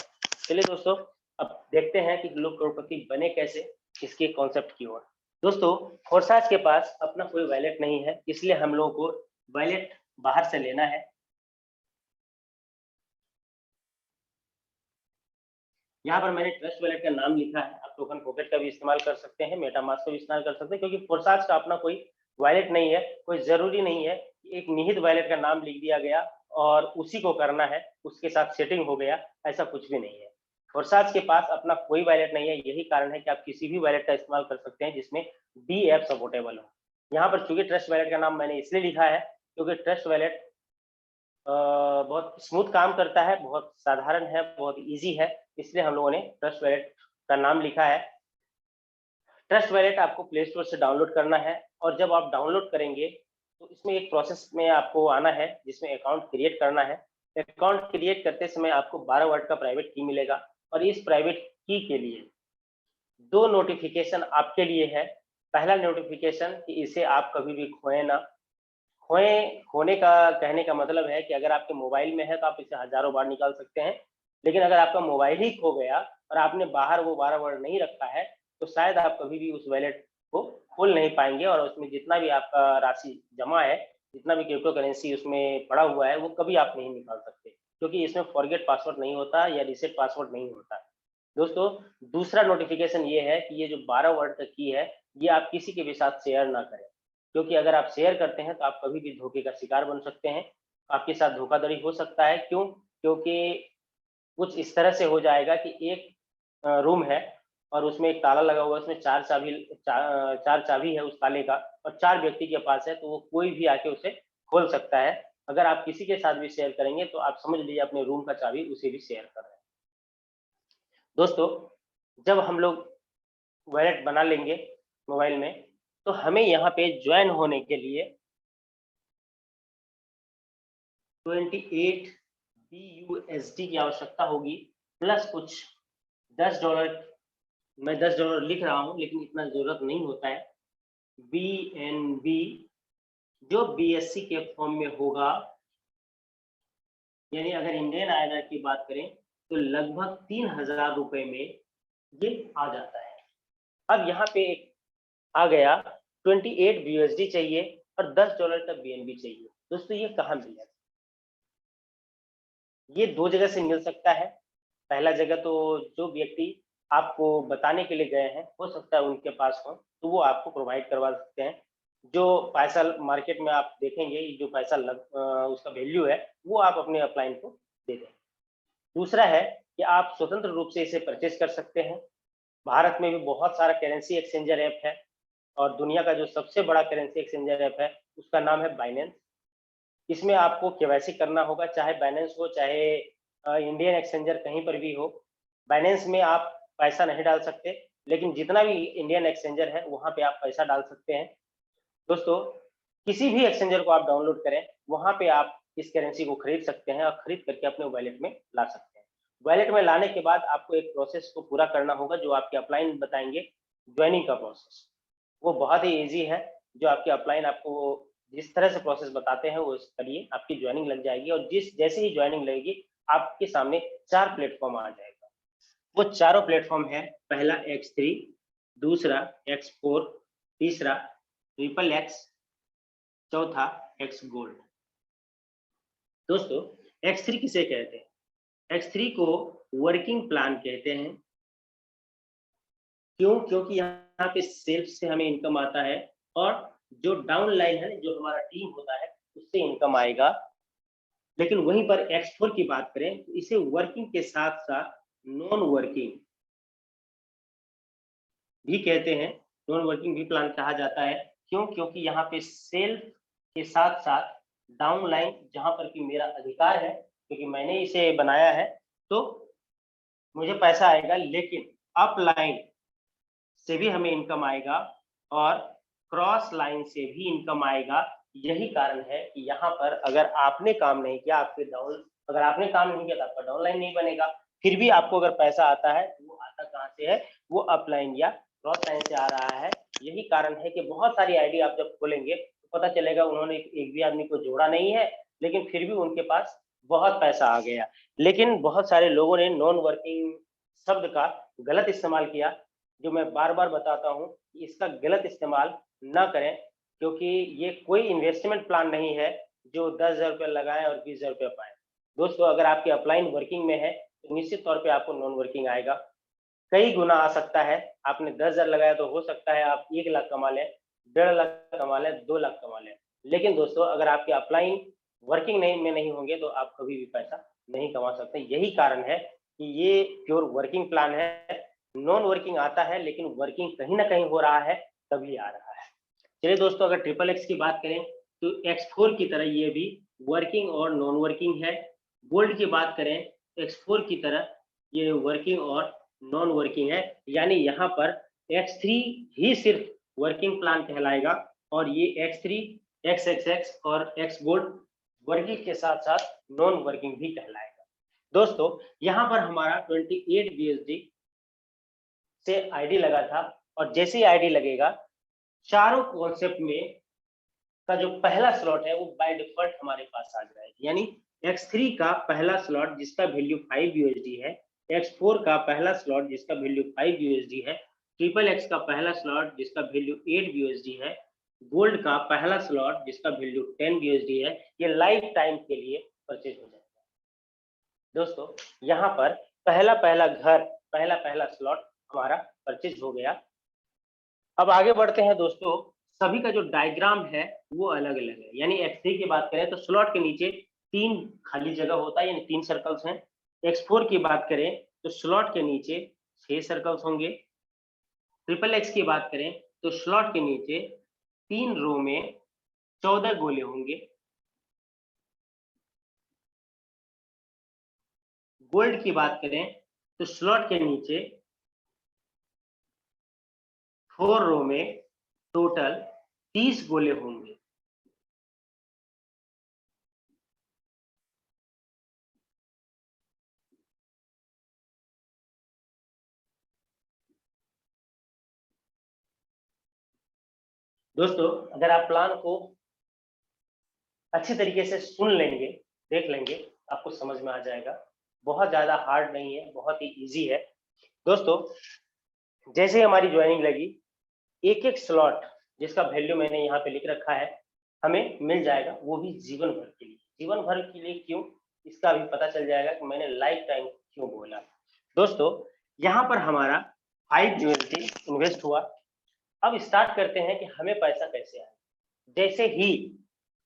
चलिए दोस्तों, अब देखते हैं कि लोग करोड़पति बने कैसे, इसके कॉन्सेप्ट की ओर। दोस्तों, फोर्साज के पास अपना कोई वैलेट नहीं है, इसलिए हम लोगों को वैलेट बाहर से लेना है। यहाँ पर मैंने ट्रस्ट वैलेट का नाम लिखा है, आप टोकन पॉकेट का भी इस्तेमाल कर सकते हैं, मेटामास्क का भी इस्तेमाल कर सकते हैं, क्योंकि फोर्साज का अपना कोई वैलेट नहीं है। कोई जरूरी नहीं है कि एक निहित वैलेट का नाम लिख दिया गया और उसी को करना है, उसके साथ सेटिंग हो गया, ऐसा कुछ भी नहीं है। फोर्साज के पास अपना कोई वैलेट नहीं है, यही कारण है कि आप किसी भी वैलेट का इस्तेमाल कर सकते हैं जिसमें डी ऐप सपोर्टेबल हो। यहाँ पर चूंकि ट्रस्ट वैलेट का नाम मैंने इसलिए लिखा है क्योंकि ट्रस्ट वैलेट बहुत स्मूथ काम करता है, बहुत साधारण है, बहुत इजी है, इसलिए हम लोगों ने ट्रस्ट वैलेट का नाम लिखा है। ट्रस्ट वैलेट आपको प्ले स्टोर से डाउनलोड करना है, और जब आप डाउनलोड करेंगे तो इसमें एक प्रोसेस में आपको आना है जिसमें अकाउंट क्रिएट करना है। अकाउंट क्रिएट करते समय आपको 12 वर्ड का प्राइवेट की मिलेगा, और इस प्राइवेट की के लिए 2 नोटिफिकेशन आपके लिए है। पहला नोटिफिकेशन कि इसे आप कभी भी खोए ना। खोने का कहने का मतलब है कि अगर आपके मोबाइल में है तो आप इसे हजारों बार निकाल सकते हैं, लेकिन अगर आपका मोबाइल ही खो गया और आपने बाहर वो 12 वर्ड नहीं रखा है, तो शायद आप कभी भी उस वैलेट को खोल नहीं पाएंगे, और उसमें जितना भी आपका राशि जमा है, जितना भी क्रिप्टो करेंसी उसमें पड़ा हुआ है, वो कभी आप नहीं निकाल सकते, क्योंकि इसमें फॉरगेट पासवर्ड नहीं होता या रीसेट पासवर्ड नहीं होता। दोस्तों, दूसरा नोटिफिकेशन ये है कि ये जो 12 वर्ड तक की है, ये आप किसी के भी साथ शेयर ना करें, क्योंकि अगर आप शेयर करते हैं तो आप कभी भी धोखे का शिकार बन सकते हैं। आपके साथ धोखाधड़ी हो सकता है। क्यों? क्योंकि कुछ इस तरह से हो जाएगा कि एक रूम है और उसमें एक ताला लगा हुआ है, उसमें 4 चाबी है उस ताले का, और 4 व्यक्ति के पास है, तो वो कोई भी आके उसे खोल सकता है। अगर आप किसी के साथ भी शेयर करेंगे तो आप समझ लीजिए अपने रूम का चाबी उसे भी शेयर कर रहे हैं। दोस्तों, जब हम लोग वॉलेट बना लेंगे मोबाइल में, तो हमें यहाँ पे ज्वाइन होने के लिए 28 BUSD की आवश्यकता होगी, प्लस कुछ $10। मैं $10 लिख रहा हूँ, लेकिन इतना जरूरत नहीं होता है। BNB जो BSC के फॉर्म में होगा, यानी अगर इंडियन आयरन की बात करें तो लगभग 3000 रुपए में ये आ जाता है। अब यहाँ पे एक आ गया 28 BUSD चाहिए और $10 का BNB चाहिए। दोस्तों, ये कहाँ मिलेगा? ये 2 जगह से मिल सकता है। पहला जगह तो जो व्यक्ति आपको बताने के लिए गए हैं, हो सकता है उनके पास हो, तो वो आपको प्रोवाइड करवा सकते हैं। जो पैसा मार्केट में आप देखेंगे, जो पैसा उसका वैल्यू है, वो आप अपने अपलाइन को दे दें। दूसरा है कि कि आप स्वतंत्र रूप से इसे परचेज कर सकते हैं। भारत में भी बहुत सारा करेंसी एक्सचेंजर ऐप है और दुनिया का जो सबसे बड़ा करेंसी एक्सचेंजर ऐप है उसका नाम है बाइनेंस। इसमें आपको केवाईसी करना होगा, चाहे बाइनेंस हो चाहे इंडियन एक्सचेंजर कहीं पर भी हो। बाइनेंस में आप पैसा नहीं डाल सकते, लेकिन जितना भी इंडियन एक्सचेंजर है वहाँ पे आप पैसा डाल सकते हैं। दोस्तों, किसी भी एक्सचेंजर को आप डाउनलोड करें, वहाँ पे आप इस करेंसी को खरीद सकते हैं और खरीद करके अपने वॉलेट में ला सकते हैं। वॉलेट में लाने के बाद आपको एक प्रोसेस को पूरा करना होगा जो आपके अपलाइन बताएंगे, ज्वाइनिंग का प्रोसेस। वो बहुत ही ईजी है, जो आपके अपलाइन आपको जिस तरह से प्रोसेस बताते हैं वो करिए, आपकी ज्वाइनिंग लग जाएगी और जैसे ही ज्वाइनिंग लगेगी आपके सामने 4 प्लेटफॉर्म आ जाएगा। वो चारों प्लेटफॉर्म है, पहला X3, दूसरा X4, तीसरा XXX, चौथा X गोल्ड। दोस्तों, X3 किसे कहते हैं? X3 को वर्किंग प्लान कहते हैं। क्यों? क्योंकि यहाँ पे सेल्फ से हमें इनकम आता है और जो डाउन लाइन है, जो हमारा टीम होता है, उससे इनकम आएगा। लेकिन वहीं पर X4 की बात करें तो इसे वर्किंग के साथ साथ नॉन वर्किंग भी कहते हैं, नॉन वर्किंग भी प्लान कहा जाता है। क्यों? क्योंकि यहाँ पे सेल्फ के साथ साथ डाउन लाइन, जहां पर कि मेरा अधिकार है क्योंकि मैंने इसे बनाया है तो मुझे पैसा आएगा, लेकिन अप लाइन से भी हमें इनकम आएगा और क्रॉस लाइन से भी इनकम आएगा। यही कारण है कि यहाँ पर अगर आपने काम नहीं किया, अगर आपने काम नहीं किया तो आपका डाउन लाइन नहीं बनेगा। फिर भी आपको अगर पैसा आता है, वो आता कहाँ से है? वो अप लाइन या क्रॉस लाइन से आ रहा है। यही कारण है कि बहुत सारी आईडी आप जब खोलेंगे तो पता चलेगा उन्होंने एक भी आदमी को जोड़ा नहीं है, लेकिन फिर भी उनके पास बहुत पैसा आ गया। लेकिन बहुत सारे लोगों ने नॉन वर्किंग शब्द का गलत इस्तेमाल किया, जो मैं बार-बार बताता हूँ कि इसका गलत इस्तेमाल ना करें, क्योंकि ये कोई इन्वेस्टमेंट प्लान नहीं है जो 10,000 रुपये लगाएँ और 20,000 रुपये पाएँ। दोस्तों, अगर आपकी अपलाइन वर्किंग में है तो निश्चित तौर पे आपको नॉन वर्किंग आएगा। कई गुना आ सकता है। आपने 10,000 लगाया तो हो सकता है आप 1 लाख कमा लें, 1.5 लाख कमा लें, 2 लाख कमा लें। लेकिन दोस्तों, अगर आपके अपलाइन वर्किंग नहीं होंगे तो आप कभी भी पैसा नहीं कमा सकते। यही कारण है कि ये प्योर वर्किंग प्लान है। नॉन वर्किंग आता है, लेकिन वर्किंग कहीं न कहीं हो रहा है, तभी आ रहा है। चलिए दोस्तों, अगर ट्रिपल एक्स की बात करें तो X4 की तरह ये भी वर्किंग और नॉन वर्किंग है। गोल्ड की बात करें तो X4 की तरह ये वर्किंग और नॉन वर्किंग है। यानी यहाँ पर X3 ही सिर्फ वर्किंग प्लान कहलाएगा और ये X3, XXX और X गोल्ड वर्किंग के साथ साथ नॉन वर्किंग भी कहलाएगा। दोस्तों, यहाँ पर हमारा 28 BSD से आईडी लगा था और जैसे ही आईडी लगेगा, चारों कॉन्सेप्ट में का जो पहला स्लॉट है वो बाय डिफॉल्ट हमारे पास आ जाएगा। यानी X3 का पहला स्लॉट जिसका वैल्यू 5 USD है, X4 का पहला स्लॉट जिसका वैल्यू 5 USD है, ट्रिपल एक्स का पहला स्लॉट जिसका वैल्यू 8 USD है, गोल्ड का पहला स्लॉट जिसका वैल्यू 10 USD है। ये लाइफ टाइम के लिए परचेज हो जाएगा। दोस्तों, यहाँ पर पहला पहला स्लॉट हमारा परचेज हो गया। अब आगे बढ़ते हैं दोस्तों, सभी का जो डायग्राम है वो अलग-अलग है। यानी X3 की बात करें तो स्लॉट के नीचे 3 खाली जगह होता है, यानी 3 सर्कल्स हैं। X4 की बात करें तो स्लॉट के नीचे 6 सर्कल्स होंगे। ट्रिपल एक्स की बात करें तो स्लॉट के नीचे 3 रो में 14 गोले होंगे। गोल्ड की बात करें तो स्लॉट के नीचे 4 रो में टोटल 30 गोले होंगे। दोस्तों, अगर आप प्लान को अच्छी तरीके से सुन लेंगे, देख लेंगे, आपको समझ में आ जाएगा। बहुत ज़्यादा हार्ड नहीं है, बहुत ही ईज़ी है। दोस्तों, जैसे ही हमारी ज्वाइनिंग लगी, एक-एक स्लॉट जिसका वैल्यू मैंने यहाँ पे लिख रखा है, हमें मिल जाएगा, वो भी जीवन भर के लिए। जीवन भर के लिए क्यों? इसका अभी पता चल जाएगा कि मैंने लाइफ टाइम क्यों बोला। दोस्तों, यहाँ पर हमारा 5 USD इन्वेस्ट हुआ। अब स्टार्ट करते हैं कि हमें पैसा कैसे आए। जैसे ही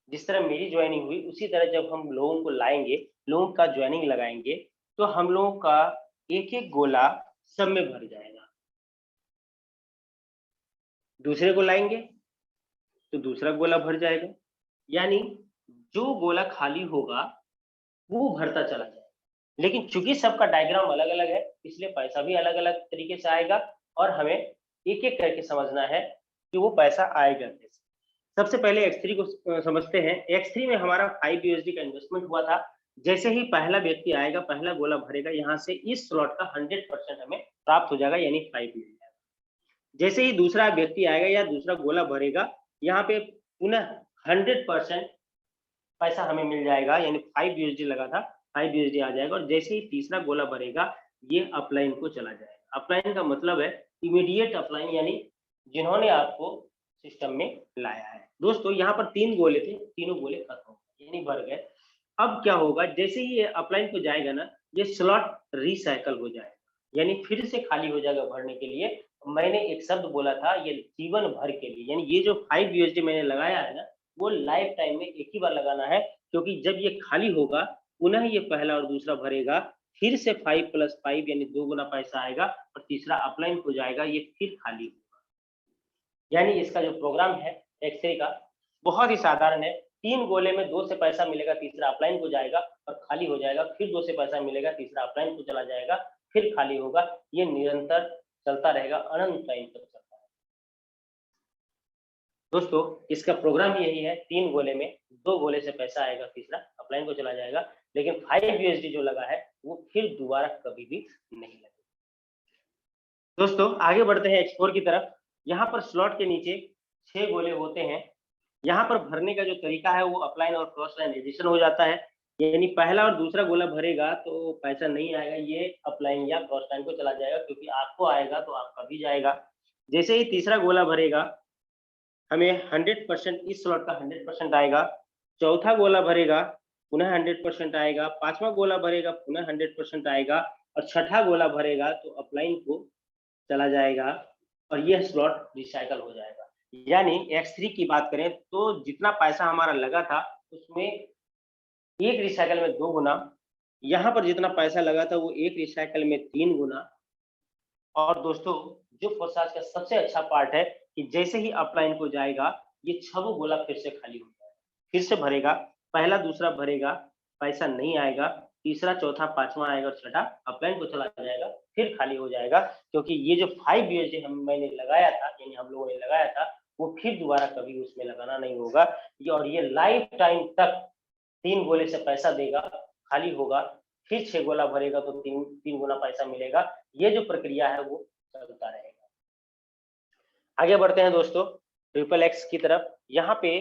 जिस तरह मेरी ज्वाइनिंग हुई, उसी तरह जब हम लोगों को लाएँगे, लोगों का ज्वाइनिंग लगाएँगे, तो हम लोगों का एक एक गोला सब में भर जाएगा। दूसरे को लाएंगे तो दूसरा गोला भर जाएगा, यानी जो गोला खाली होगा वो भरता चला जाएगा। लेकिन चूंकि सबका डायग्राम अलग अलग है, इसलिए पैसा भी अलग अलग तरीके से आएगा और हमें एक एक करके समझना है कि वो पैसा आएगा कैसे। सबसे पहले X3 को समझते हैं। X3 में हमारा 5 USD का इन्वेस्टमेंट हुआ था। जैसे ही पहला व्यक्ति आएगा, पहला गोला भरेगा, यहाँ से इस स्लॉट का 100% हमें प्राप्त हो जाएगा, यानी 5 मिल जाएगा। जैसे ही दूसरा व्यक्ति आएगा या दूसरा गोला भरेगा, यहाँ पे पुनः 100% पैसा हमें मिल जाएगा, यानी 5 USD लगा था, 5 USD आ जाएगा। और जैसे ही तीसरा गोला भरेगा, ये अपलाइन को चला जाएगा। अपलाइन का मतलब है इमीडिएट अपलाइन, यानी जिन्होंने आपको सिस्टम में लाया है। दोस्तों यहाँ पर 3 गोले थे, तीनों गोले खत्म हो गए, यानी भर गए। अब क्या होगा, जैसे ही ये अपलाइन को जाएगा ना, ये स्लॉट रिसाइकल हो जाएगा, यानी फिर से खाली हो जाएगा भरने के लिए। मैंने एक शब्द बोला था, ये जीवन भर के लिए, यानी ये जो 5 USD मैंने लगाया है ना, वो लाइफ टाइम में एक ही बार लगाना है, क्योंकि जब ये खाली होगा, पुनः ये पहला और दूसरा भरेगा, फिर से 5 + 5 यानी 2 गुना पैसा आएगा और तीसरा अपलाइन हो जाएगा, ये फिर खाली होगा। यानी इसका जो प्रोग्राम है X3 का, बहुत ही साधारण है। 3 गोले में 2 से पैसा मिलेगा, तीसरा अपलाइन को जाएगा और खाली हो जाएगा, फिर 2 से पैसा मिलेगा, तीसरा अपलाइन को चला जाएगा, फिर खाली होगा। ये निरंतर चलता रहेगा, अनंत टाइम तक चलता है। दोस्तों इसका प्रोग्राम यही है, 3 गोले में 2 गोले से पैसा आएगा, तीसरा अपलाइन को चला जाएगा, लेकिन 5 USD जो लगा है वो फिर दोबारा कभी भी नहीं लगेगा। दोस्तों आगे बढ़ते हैं X4 की तरफ। यहाँ पर स्लॉट के नीचे 6 गोले होते हैं। यहाँ पर भरने का जो तरीका है वो अपलाइन और क्रॉस लाइन एडिशन हो जाता है, यानी पहला और दूसरा गोला भरेगा तो पैसा नहीं आएगा, ये अपलाइन या क्रॉस लाइन को चला जाएगा, क्योंकि आपको आएगा तो आपका भी जाएगा। जैसे ही तीसरा गोला भरेगा, हमें 100% इस स्लॉट का 100% आएगा। चौथा गोला भरेगा, पुनः 100% आएगा। पांचवा गोला भरेगा, पुनः 100% आएगा। और छठा गोला भरेगा तो अपलाइन को चला जाएगा और यह स्लॉट रिसाइकल हो जाएगा। यानी X3 की बात करें तो जितना पैसा हमारा लगा था उसमें एक रिसाइकल में 2 गुना, यहाँ पर जितना पैसा लगा था वो एक रिसाइकल में 3 गुना। और दोस्तों जो फोर्साज का सबसे अच्छा पार्ट है कि जैसे ही अपलाइन को जाएगा, ये 6 गोला फिर से खाली हो जाएगा, फिर से भरेगा, पहला दूसरा भरेगा, पैसा नहीं आएगा, तीसरा चौथा पांचवा आएगा और छठा अपलाइन को चला जाएगा, फिर खाली हो जाएगा। क्योंकि ये जो 5 USD मैंने लगाया था, यानी हम लोगों ने लगाया था, वो फिर दोबारा कभी उसमें लगाना नहीं होगा। और ये लाइफ टाइम तक 3 गोले से पैसा देगा, खाली होगा, फिर 6 गोला भरेगा तो 3 गुना पैसा मिलेगा। ये जो प्रक्रिया है वो चलता रहेगा। आगे बढ़ते हैं दोस्तों XXX की तरफ। यहाँ पे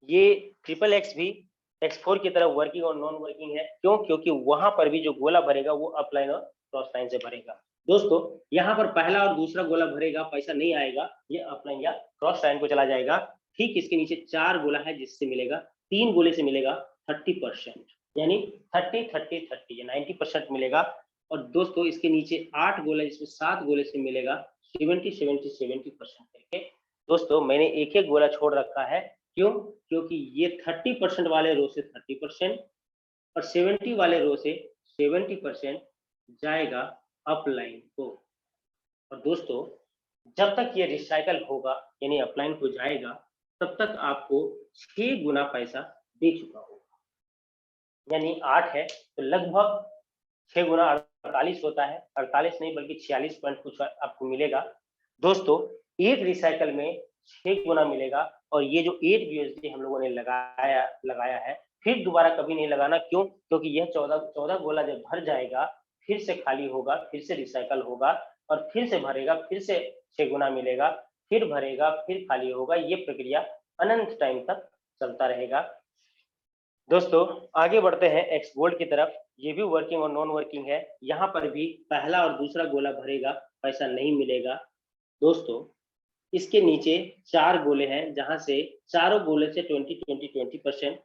ये XXX भी X4 की तरफ वर्किंग और नॉन वर्किंग है। क्यों? क्योंकि वहां पर भी जो गोला भरेगा वो अपलाइन और क्रॉस लाइन से भरेगा। दोस्तों यहाँ पर पहला और दूसरा गोला भरेगा, पैसा नहीं आएगा, ये अपलाइन या क्रॉस लाइन को चला जाएगा। ठीक इसके नीचे 4 गोला है जिससे मिलेगा, 3 गोले से मिलेगा 30%, यानी 30-30-30 90% मिलेगा। और दोस्तों इसके नीचे 8 गोला, जिसमें 7 गोले से मिलेगा 70-70-70% करके। दोस्तों मैंने एक एक गोला छोड़ रखा है, क्यों? क्योंकि ये 30% वाले रो से 30% और 70 वाले रो से 70% जाएगा अपलाइन को। और दोस्तों जब तक ये रिसाइकल होगा, यानी अपलाइन को जाएगा, तब तक आपको 6 गुना पैसा दे चुका होगा। यानी 8 है तो लगभग 6 गुना 48 होता है, 48 नहीं बल्कि 46 पॉइंट कुछ आपको मिलेगा। दोस्तों एक रिसाइकल में 6 गुना मिलेगा। और ये जो 8 USD हम लोगों ने लगाया है, फिर दोबारा कभी नहीं लगाना। क्यों? क्योंकि यह 14 गोला जब भर जाएगा, फिर से खाली होगा, फिर से रिसाइकल होगा और फिर से भरेगा, फिर से 6 गुना मिलेगा, फिर भरेगा, फिर खाली होगा। ये प्रक्रिया अनंत टाइम तक चलता रहेगा। दोस्तों आगे बढ़ते हैं X गोल्ड की तरफ। ये भी वर्किंग और नॉन वर्किंग है। यहाँ पर भी पहला और दूसरा गोला भरेगा, पैसा नहीं मिलेगा। दोस्तों इसके नीचे 4 गोले हैं, जहां से चारों गोले से 20-20-20%।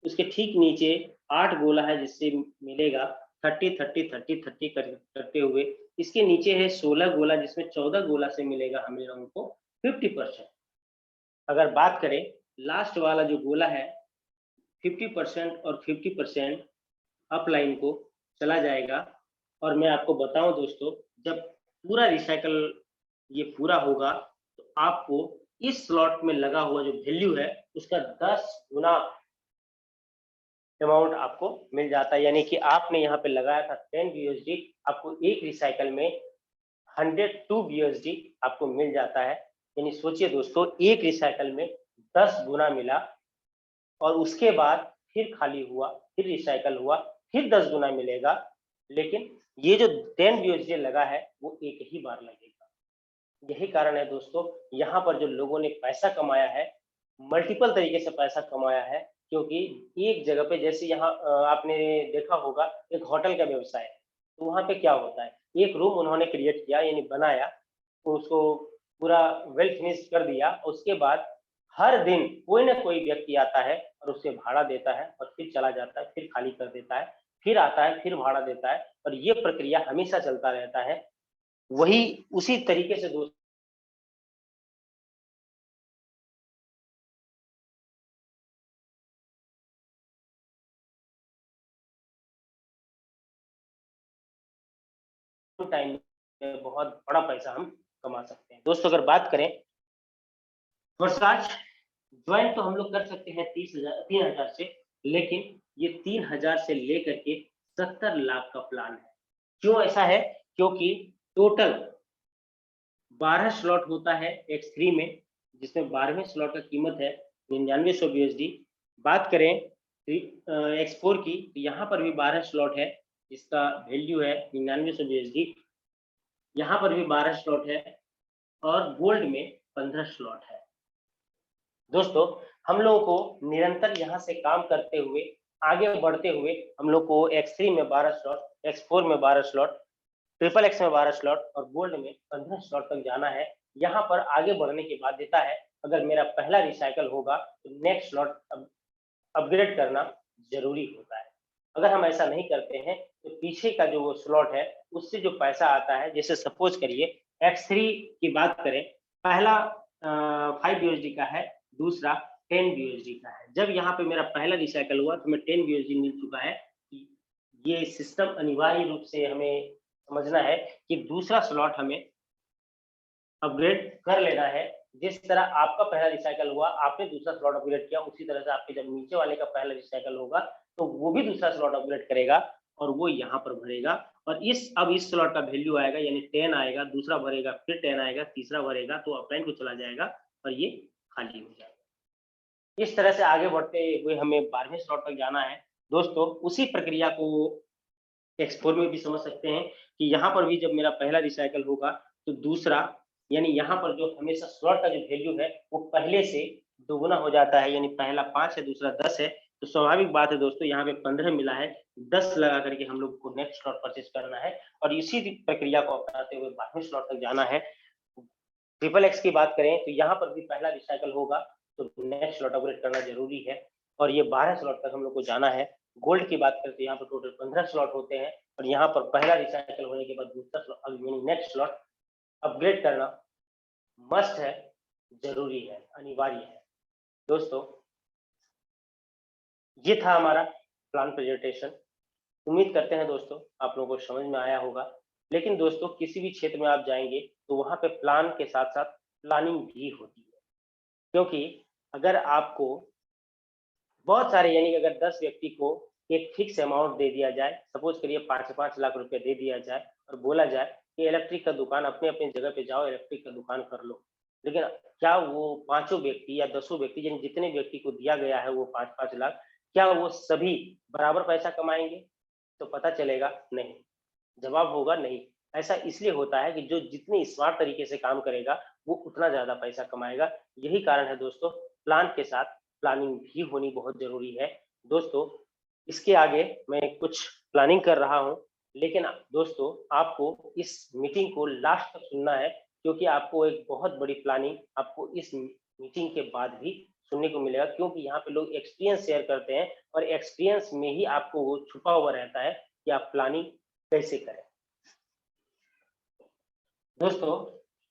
उसके ठीक नीचे 8 गोला है जिससे मिलेगा 30-30-30-30 करते हुए। इसके नीचे है 16 गोला, जिसमें 14 गोला से मिलेगा हम लोगों को 50%। अगर बात करें लास्ट वाला जो गोला है, 50% और 50% अपलाइन को चला जाएगा। और मैं आपको बताऊं दोस्तों, जब पूरा रिसाइकल ये पूरा होगा तो आपको इस स्लॉट में लगा हुआ जो वैल्यू है उसका 10 गुना अमाउंट आपको मिल जाता है। यानी कि आपने यहाँ पे लगाया था 10 BUSD, आपको एक रिसाइकल में 102 BUSD आपको मिल जाता है। यानी सोचिए दोस्तों, एक रिसाइकल में 10 गुना मिला और उसके बाद फिर खाली हुआ, फिर रिसाइकल हुआ, फिर 10 गुना मिलेगा। लेकिन ये जो 10 BUSD लगा है वो एक ही बार लगेगा। यही कारण है दोस्तों, यहाँ पर जो लोगों ने पैसा कमाया है, मल्टीपल तरीके से पैसा कमाया है। क्योंकि एक जगह पे, जैसे यहाँ आपने देखा होगा एक होटल का व्यवसाय है, तो वहाँ पे क्या होता है, एक रूम उन्होंने क्रिएट किया यानी बनाया, उसको पूरा वेल फिनिश कर दिया। उसके बाद हर दिन कोई ना कोई व्यक्ति आता है और उससे भाड़ा देता है और फिर चला जाता है, फिर खाली कर देता है, फिर आता है, फिर भाड़ा देता है, और ये प्रक्रिया हमेशा चलता रहता है। वही उसी तरीके से दोस्तों टाइम में बहुत बड़ा पैसा हम कमा सकते हैं। दोस्तों अगर बात करें वर्षाज, ज्वाइन तो हम लोग कर सकते हैं 3,000 से, लेकिन ये 3,000 से लेकर के 70 लाख का प्लान है। क्यों ऐसा है? क्योंकि टोटल 12 स्लॉट होता है X3 में, जिसमें 12वें स्लॉट का कीमत है 9900 BUSD। बात करें X4 की, तो यहाँ पर भी 12 स्लॉट है जिसका वैल्यू है 9900 BUSD। यहाँ पर भी 12 स्लॉट है और गोल्ड में 15 स्लॉट है। दोस्तों हम लोगों को निरंतर यहाँ से काम करते हुए आगे बढ़ते हुए हम लोग को X3 में 12 स्लॉट, X4 में 12 स्लॉट, XXX में 12 स्लॉट और गोल्ड में 15 स्लॉट तक जाना है। यहाँ पर आगे बढ़ने की बाध्यता है, अगर मेरा पहला रिसाइकल होगा तो नेक्स्ट स्लॉट अपग्रेड करना जरूरी होता है। अगर हम ऐसा नहीं करते हैं तो पीछे का जो वो स्लॉट है उससे जो पैसा आता है, जैसे सपोज करिए X3 की बात करें, पहला 5 BUSD का है, दूसरा 10 BUSD का है। जब यहाँ पे मेरा पहला रिसाइकल हुआ तो मैं 10 BUSD मिल चुका है। ये सिस्टम अनिवार्य रूप से हमें समझना है कि दूसरा स्लॉट हमें अपग्रेड कर लेना है। जिस तरह आपका पहला रिसाइकल हुआ, आपने दूसरा स्लॉट अपग्रेड किया, उसी तरह से आपके जब नीचे वाले का पहला रिसाइकल होगा तो वो भी दूसरा स्लॉट अपग्रेड करेगा और वो यहाँ पर भरेगा। और अब इस स्लॉट का वैल्यू आएगा, यानी 10 आएगा, दूसरा भरेगा, फिर 10 आएगा, तीसरा भरेगा, तो अपलाइन को चला जाएगा और ये खाली हो जाएगा। इस तरह से आगे बढ़ते हुए हमें 12वें स्लॉट तक जाना है। दोस्तों उसी प्रक्रिया को X4 में भी समझ सकते हैं कि यहाँ पर भी जब मेरा पहला रिसाइकल होगा तो दूसरा, यानी यहाँ पर जो हमेशा स्लॉट का जो वैल्यू है वो पहले से दोगुना हो जाता है। यानी पहला 5 है, दूसरा 10 है, तो स्वाभाविक बात है दोस्तों, यहाँ पे 15 मिला है, 10 लगा करके हम लोग को नेक्स्ट स्लॉट परचेज करना है और इसी प्रक्रिया को अपनाते हुए 12वें स्लॉट तक जाना है। XXX की बात करें तो यहाँ पर भी पहला रिसाइकल होगा तो नेक्स्ट स्लॉट अपग्रेड करना जरूरी है और ये 12 स्लॉट तक हम लोग को जाना है। गोल्ड की बात करते हैं, यहाँ पर टोटल 15 स्लॉट होते हैं और यहाँ पर पहला रिसाइकल होने के बाद दूसरा स्लॉट यानी नेक्स्ट स्लॉट अपग्रेड करना मस्ट है, जरूरी है, अनिवार्य है। दोस्तों ये था हमारा प्लान प्रेजेंटेशन। उम्मीद करते हैं दोस्तों आप लोगों को समझ में आया होगा। लेकिन दोस्तों किसी भी क्षेत्र में आप जाएंगे तो वहां पे प्लान के साथ साथ प्लानिंग भी होती है। क्योंकि अगर आपको बहुत सारे, यानी अगर 10 व्यक्ति को एक फिक्स अमाउंट दे दिया जाए, सपोज करिए 5 लाख रुपए दे दिया जाए और बोला जाए कि इलेक्ट्रिक का दुकान अपने अपने जगह पे जाओ, इलेक्ट्रिक का दुकान कर लो, लेकिन क्या वो 5 व्यक्ति या 10 व्यक्ति, यानी जितने व्यक्ति को दिया गया है वो 5-5 लाख, क्या वो सभी बराबर पैसा कमाएंगे? तो पता चलेगा नहीं, जवाब होगा नहीं। ऐसा इसलिए होता है कि जो जितने स्मार्ट तरीके से काम करेगा वो उतना ज्यादा पैसा कमाएगा। यही कारण है दोस्तों, प्लान के साथ प्लानिंग भी होनी बहुत जरूरी है। दोस्तों इसके आगे मैं कुछ प्लानिंग कर रहा हूं, लेकिन दोस्तों आपको इस मीटिंग को लास्ट तक सुनना है, क्योंकि आपको एक बहुत बड़ी प्लानिंग आपको इस मीटिंग के बाद भी सुनने को मिलेगा। क्योंकि यहाँ पे लोग एक्सपीरियंस शेयर करते हैं और एक्सपीरियंस में ही आपको वो छुपा हुआ रहता है कि आप प्लानिंग कैसे करें। दोस्तों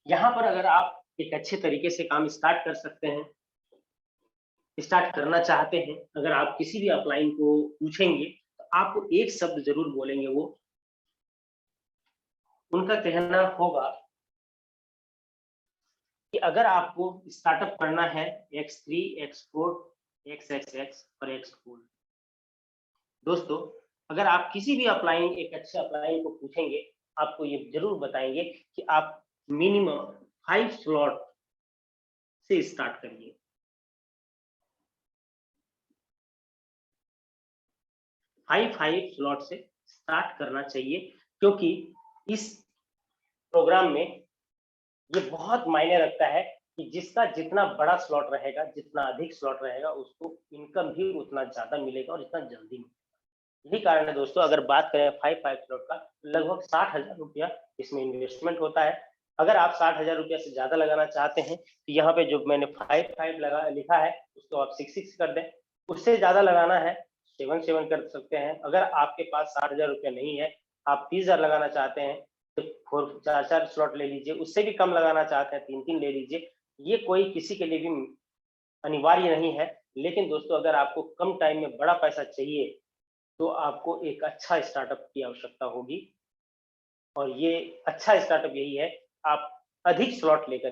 यहाँ पर अगर आप एक अच्छे तरीके से काम स्टार्ट कर सकते हैं, स्टार्ट करना चाहते हैं, अगर आप किसी भी अपलाइन को पूछेंगे तो आपको एक शब्द जरूर बोलेंगे, वो उनका कहना होगा कि अगर आपको स्टार्टअप करना है X3, X4, XXX और X4, दोस्तों अगर आप किसी भी अपलाइन एक अच्छे अपलाइन को पूछेंगे, आपको ये जरूर बताएंगे कि आप मिनिमम 5 स्लॉट से स्टार्ट करिए। 5 स्लॉट से स्टार्ट करना चाहिए, क्योंकि इस प्रोग्राम में ये बहुत मायने रखता है कि जिसका जितना बड़ा स्लॉट रहेगा, जितना अधिक स्लॉट रहेगा, उसको इनकम भी उतना ज्यादा मिलेगा और इतना जल्दी मिलेगा। यही कारण है दोस्तों, अगर बात करें 5 स्लॉट का, लगभग 60,000 रुपया इसमें इन्वेस्टमेंट होता है। अगर आप 60,000 रुपया से ज्यादा लगाना चाहते हैं तो यहाँ पे जो मैंने 5 लगा लिखा है उसको आप 6 कर दें। उससे ज्यादा लगाना है 7 कर सकते हैं। अगर आपके पास 60,000 रुपया नहीं है, आप 30,000 लगाना चाहते हैं तो 4 स्लॉट ले लीजिए। उससे भी कम लगाना चाहते हैं 3 ले लीजिए। ये कोई किसी के लिए भी अनिवार्य नहीं है, लेकिन दोस्तों अगर आपको कम टाइम में बड़ा पैसा चाहिए तो आपको एक अच्छा स्टार्टअप की आवश्यकता होगी, और ये अच्छा स्टार्टअप यही है, आप अधिक स्लॉट लेकर।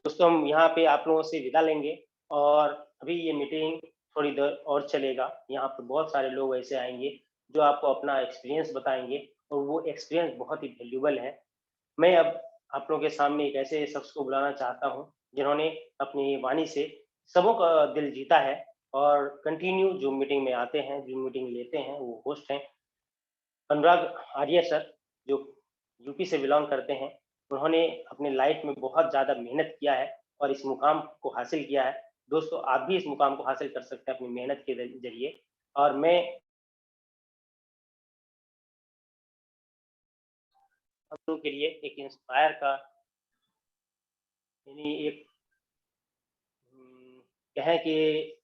दोस्तों हम यहाँ पे आप लोगों से विदा लेंगे, और अभी ये मीटिंग थोड़ी देर और चलेगा। यहाँ पे बहुत सारे लोग ऐसे आएंगे जो आपको अपना एक्सपीरियंस बताएंगे, और वो एक्सपीरियंस बहुत ही वैल्यूबल है। मैं अब आप लोगों के सामने एक ऐसे शख्स को बुलाना चाहता हूँ जिन्होंने अपनी वाणी से सबों का दिल जीता है, और कंटिन्यू जूम मीटिंग में आते हैं, जूम मीटिंग लेते हैं। वो होस्ट हैं अनुराग आर्य सर, जो यूपी से बिलोंग करते हैं। उन्होंने अपने लाइफ में बहुत ज़्यादा मेहनत किया है और इस मुकाम को हासिल किया है। दोस्तों आप भी इस मुकाम को हासिल कर सकते हैं अपनी मेहनत के जरिए। और मैं हम लोगों के लिए एक इंस्पायर का, यानी एक कहें कि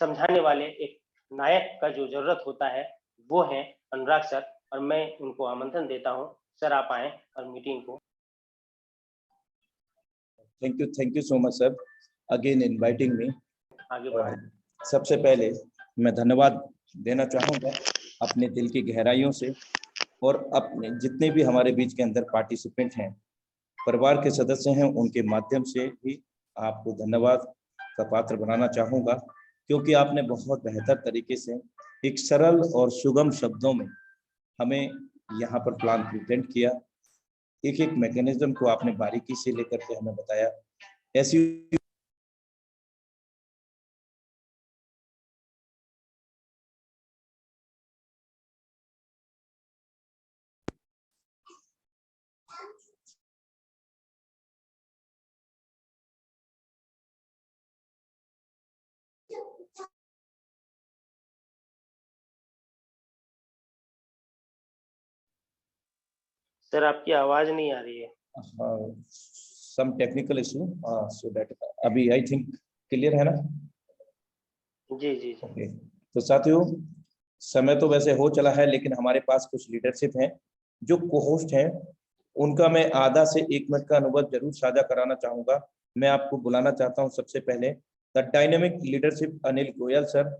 समझाने वाले एक नायक का जो जरूरत होता है, वो है अनुराग सर। और मैं उनको आमंत्रण देता हूँ, सर आप आए और मीटिंग को। Thank you so much sir again inviting me. आगे बढ़ाएं। सबसे पहले मैं धन्यवाद देना चाहूँगा अपने दिल की गहराइयों से, और अपने जितने भी हमारे बीच के अंदर पार्टिसिपेंट हैं, परिवार के सदस्य हैं, उनके माध्यम से भी आपको धन्यवाद का पात्र बनाना चाहूँगा, क्योंकि आपने बहुत बेहतर तरीके से एक सरल और सुगम शब्दों में हमें यहाँ पर प्लान प्रेजेंट किया। एक एक मैकेनिज्म को आपने बारीकी से लेकर के हमें बताया। ऐसी सर आपकी आवाज नहीं आ रही है। Some technical issue, so that अभी आई थिंक क्लियर है ना? जी जी जी। ओके, तो साथियों समय तो वैसे हो चला है, लेकिन हमारे पास कुछ लीडरशिप हैं जो को-होस्ट हैं, उनका मैं आधा से 1 मिनट का अनुभव जरूर साझा कराना चाहूंगा। मैं आपको बुलाना चाहता हूं सबसे पहले the dynamic leadership Anil Goyal sir.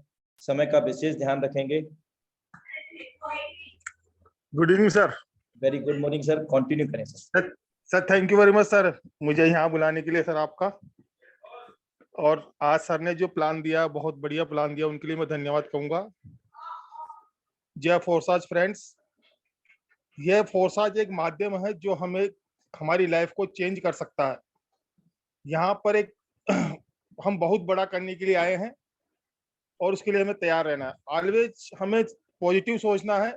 समय का विशेष ध्यान रखेंगे। Good evening sir. Very good morning sir, continue करें sir. Sir thank you very much sir, मुझे यहाँ बुलाने के लिए सर आपका। और आज सर ने जो प्लान दिया, बहुत बढ़िया प्लान दिया, उनके लिए मैं धन्यवाद कहूंगा। जय फोर्साज फ्रेंड्स, यह फोर्साज एक माध्यम है जो हमें हमारी लाइफ को चेंज कर सकता है। यहाँ पर एक हम बहुत बड़ा करने के लिए आए हैं और उसके लिए हमें तैयार रहना है। ऑलवेज हमें पॉजिटिव सोचना है,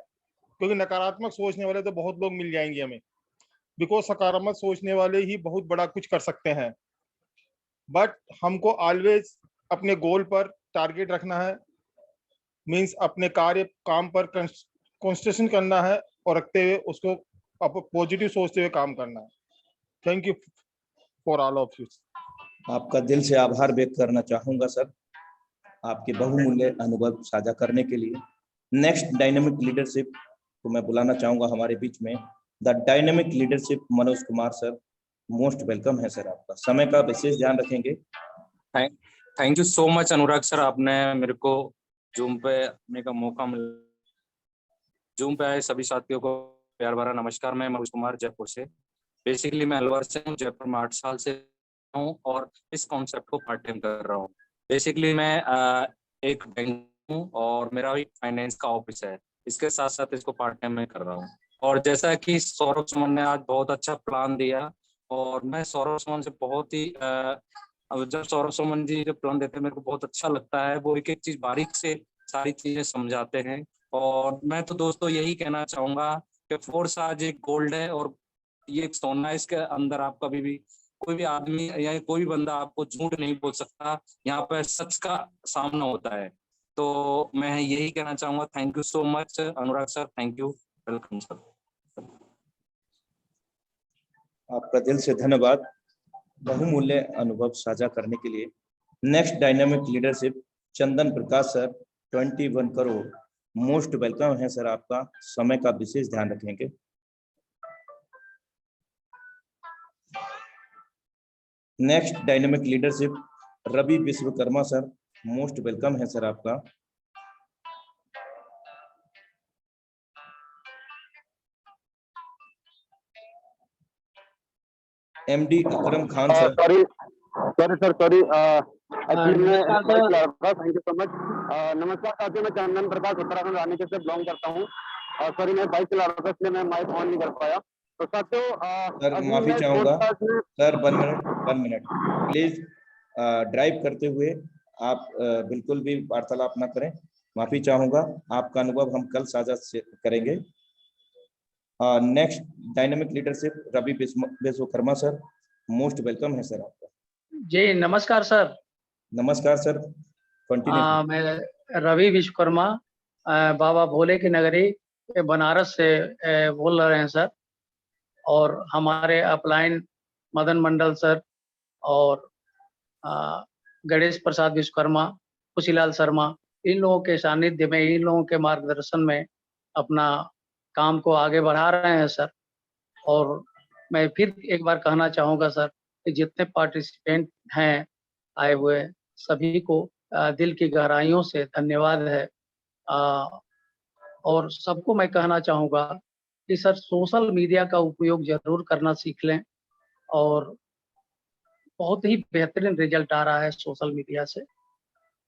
क्योंकि नकारात्मक सोचने वाले तो बहुत लोग मिल जाएंगे हमें, बिकॉज सकारात्मक सोचने वाले ही बहुत बड़ा कुछ कर सकते हैं। बट हमको ऑलवेज अपने गोल पर टारगेट रखना है, मींस अपने काम पर कंसंट्रेशन करना है और रखते हुए उसको पॉजिटिव सोचते हुए काम करना है। Thank you for all of you. आपका दिल से आभार व्यक्त करना चाहूंगा सर, आपके बहुमूल्य अनुभव साझा करने के लिए। नेक्स्ट डायनेमिक लीडरशिप को मैं बुलाना चाहूंगा हमारे बीच में, the dynamic leadership Manoj Kumar sir. Most welcome है सर आपका। समय का विशेष ध्यान रखेंगे। Thank you so much Anurag sir, आपने मेरे को जूम पे आने का मौका मिला। जूम पे आए सभी साथियों को प्यार भरा नमस्कार। मैं मनोज कुमार जयपुर से। बेसिकली मैं अलवर से हूँ, जयपुर में 8 साल से हूँ और इस कॉन्सेप्ट को पार्ट टाइम कर रहा हूँ। बेसिकली मैं एक बैंक हूँ और मेरा भी फाइनेंस का ऑफिस है, इसके साथ साथ इसको पार्ट टाइम में कर रहा हूँ। और जैसा कि सौरभ सुमन ने आज बहुत अच्छा प्लान दिया और मैं सौरभ सुमन से बहुत ही अब जब सौरभ सुमन जी जो प्लान देते हैं मेरे को बहुत अच्छा लगता है। वो एक एक चीज बारीक से सारी चीजें समझाते हैं। और मैं तो दोस्तों यही कहना चाहूंगा कि फोर्स आज एक गोल्ड है और ये एक सोना है। इसके अंदर आप कभी भी कोई भी आदमी या कोई भी बंदा आपको झूठ नहीं बोल सकता। यहाँ पर सच का सामना होता है। तो मैं यही कहना चाहूंगा। Thank you so much Anurag sir, thank you, welcome sir. आपका दिल से धन्यवाद बहुमूल्य अनुभव साझा करने के लिए। Next dynamic leadership Chandan Prakash sir, 21 crore. Most welcome है सर, आपका समय का विशेष ध्यान रखेंगे। Next dynamic leadership Ravi Vishwakarma sir, most welcome है सर आपका। MD Akram Khan sir. Sorry actually मैं थैंक यू सो मच। नमस्कार साथियों, मैं चंदन प्रकाश उत्तराखंड रानीखेत से बिलोंग करता हूँ। सॉरी मैं बाइक चला रहा था इसलिए मैं माइक ऑन नहीं कर पाया। तो साथियों सर माफी चाहूंगा सर, 1 मिनट प्लीज। ड्राइव करते हुए आप बिल्कुल भी वार्तालाप ना करें, माफी चाहूंगा। आपका अनुभव हम कल साझा करेंगे। Next dynamic leadership Ravi Vishwakarma sir, most welcome है सर आपका। जी नमस्कार सर। नमस्कार सर, कंटिन्यू। मैं रवि विश्वकर्मा बाबा भोले की नगरी बनारस से बोल रहे हैं सर। और हमारे अपलाइन मदन मंडल सर और गणेश प्रसाद विश्वकर्मा, खुशीलाल शर्मा, इन लोगों के सानिध्य में, इन लोगों के मार्गदर्शन में अपना काम को आगे बढ़ा रहे हैं सर। और मैं फिर एक बार कहना चाहूँगा सर कि जितने पार्टिसिपेंट हैं आए हुए सभी को दिल की गहराइयों से धन्यवाद है। और सबको मैं कहना चाहूँगा कि सर सोशल मीडिया का उपयोग जरूर करना सीख लें और बहुत ही बेहतरीन रिजल्ट आ रहा है सोशल मीडिया से।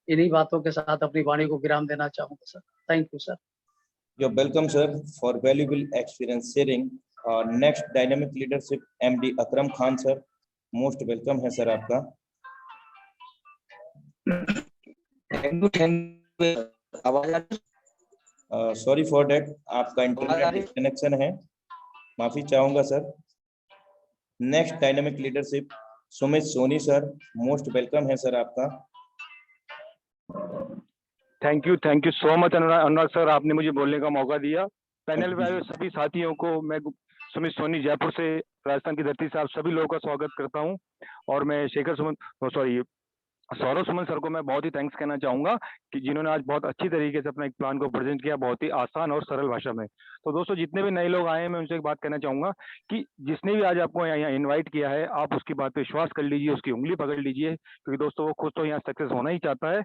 इन्हीं बातों के साथ अपनी वाणी को विराम देना चाहूँगा sir. Thank you sir. You're welcome sir for valuable experience sharing. Next dynamic leadership MD Akram Khan sir, most welcome है सर आपका। सॉरी फॉर दैट, आपका इंटरनेट डिस्कनेक्शन है, माफी चाहूंगा सर। Next dynamic leadership Sumit Soni sir, most welcome है सर आपका। Thank you so much Anurag sir, आपने मुझे बोलने का मौका दिया। पैनल में आए सभी साथियों को मैं सुमित सोनी जयपुर से, राजस्थान की धरती से आप सभी लोगों का स्वागत करता हूं। और मैं सौरभ सुमन सर को मैं बहुत ही थैंक्स कहना चाहूंगा कि जिन्होंने आज बहुत अच्छी तरीके से अपना एक प्लान को प्रेजेंट किया, बहुत ही आसान और सरल भाषा में। तो दोस्तों जितने भी नए लोग आए हैं मैं उनसे एक बात कहना चाहूंगा कि जिसने भी आज आपको यहाँ इन्वाइट किया है आप उसकी बात पे विश्वास कर लीजिए, उसकी उंगली पकड़ लीजिए, क्योंकि दोस्तों वो खुद तो यहाँ सक्सेस होना ही चाहता है,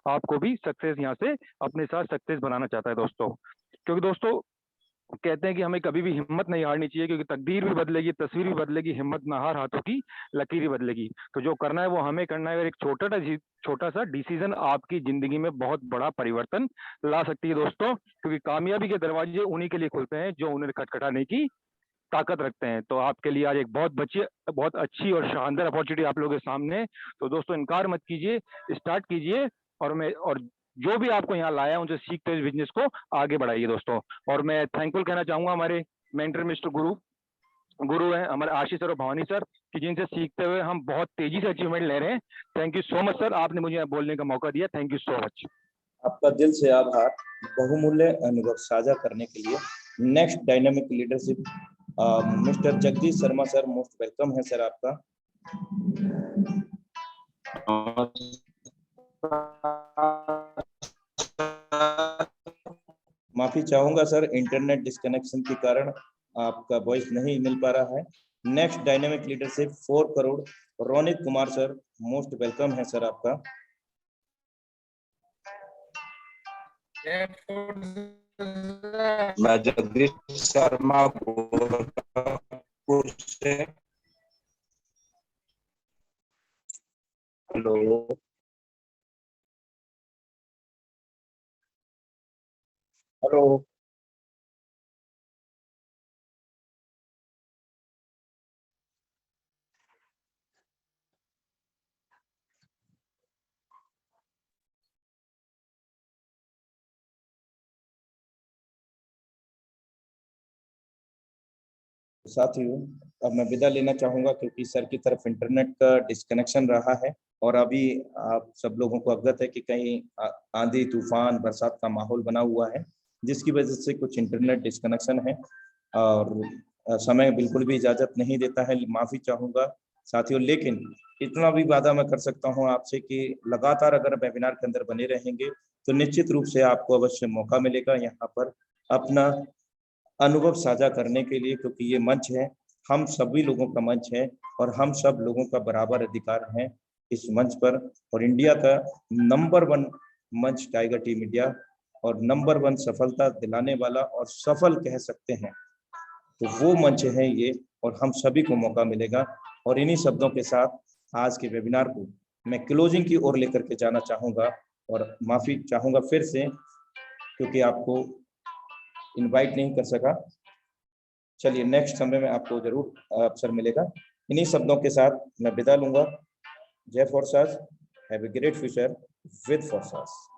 आपको भी सक्सेस यहाँ से अपने साथ सक्सेस बनाना चाहता है दोस्तों। क्योंकि दोस्तों कहते हैं कि हमें कभी भी हिम्मत नहीं हारनी चाहिए, क्योंकि तकदीर भी बदलेगी, तस्वीर भी बदलेगी, हिम्मत ना हार, हाथों की लकीर भी बदलेगी। तो जो करना है वो हमें करना है। और एक छोटा सा डिसीजन आपकी जिंदगी में बहुत बड़ा परिवर्तन ला सकती है दोस्तों, क्योंकि कामयाबी के दरवाजे उन्हीं के लिए खुलते हैं जो उन्हें खटखटाने की ताकत रखते हैं। तो आपके लिए आज एक बहुत अच्छी और शानदार अपॉर्चुनिटी आप लोगों के सामने है। तो दोस्तों इनकार मत कीजिए, स्टार्ट कीजिए और जो भी आपको यहाँ लाया उनसे सीखते हुए बिजनेस को आगे बढ़ाइए दोस्तों। और मैं थैंकफुल कहना चाहूंगा हमारे मेंटर मिस्टर गुरु हैं हमारे आशीष सर और भवानी सर, कि जिनसे सीखते हुए हम बहुत तेजी से अचीवमेंट ले रहे हैं। Thank you so much sir, आपने मुझे बोलने का मौका दिया। Thank you so much. आपका दिल से आभार बहुमूल्य अनुभव साझा करने के लिए। Next dynamic leadership mister Jagdish Sharma sir, most welcome है सर आपका। माफी चाहूंगा सर, इंटरनेट डिस्कनेक्शन के कारण आपका वॉइस नहीं मिल पा रहा है। Next dynamic leadership 4 crore Ronit Kumar sir, most welcome है सर आपका। मैं जगदीश शर्मा गोरखपुर से। Hello, hello. साथियों, अब मैं विदा लेना चाहूंगा क्योंकि सर की तरफ इंटरनेट का डिस्कनेक्शन रहा है और अभी आप सब लोगों को अवगत है कि कहीं आंधी तूफान बरसात का माहौल बना हुआ है, जिसकी वजह से कुछ इंटरनेट डिस्कनेक्शन है और समय बिल्कुल भी इजाजत नहीं देता है। माफी चाहूंगा साथियों, लेकिन इतना भी वादा मैं कर सकता हूं आपसे कि लगातार अगर वेबिनार के अंदर बने रहेंगे तो निश्चित रूप से आपको अवश्य मौका मिलेगा यहाँ पर अपना अनुभव साझा करने के लिए, क्योंकि ये मंच है, हम सभी लोगों का मंच है और हम सब लोगों का बराबर अधिकार है इस मंच पर। और इंडिया का नंबर 1 मंच टाइगर टीम इंडिया और नंबर 1 सफलता दिलाने वाला और सफल कह सकते हैं तो वो मंच है ये, और हम सभी को मौका मिलेगा। और इन्हीं शब्दों के साथ आज के वेबिनार को मैं क्लोजिंग की ओर लेकर के जाना चाहूंगा और माफी चाहूंगा फिर से क्योंकि आपको इनवाइट नहीं कर सका। चलिए, नेक्स्ट समय में आपको जरूर अवसर मिलेगा। इन्हीं शब्दों के साथ मैं विदा लूंगा। Jai Forsas, have a great future with फोर्सास।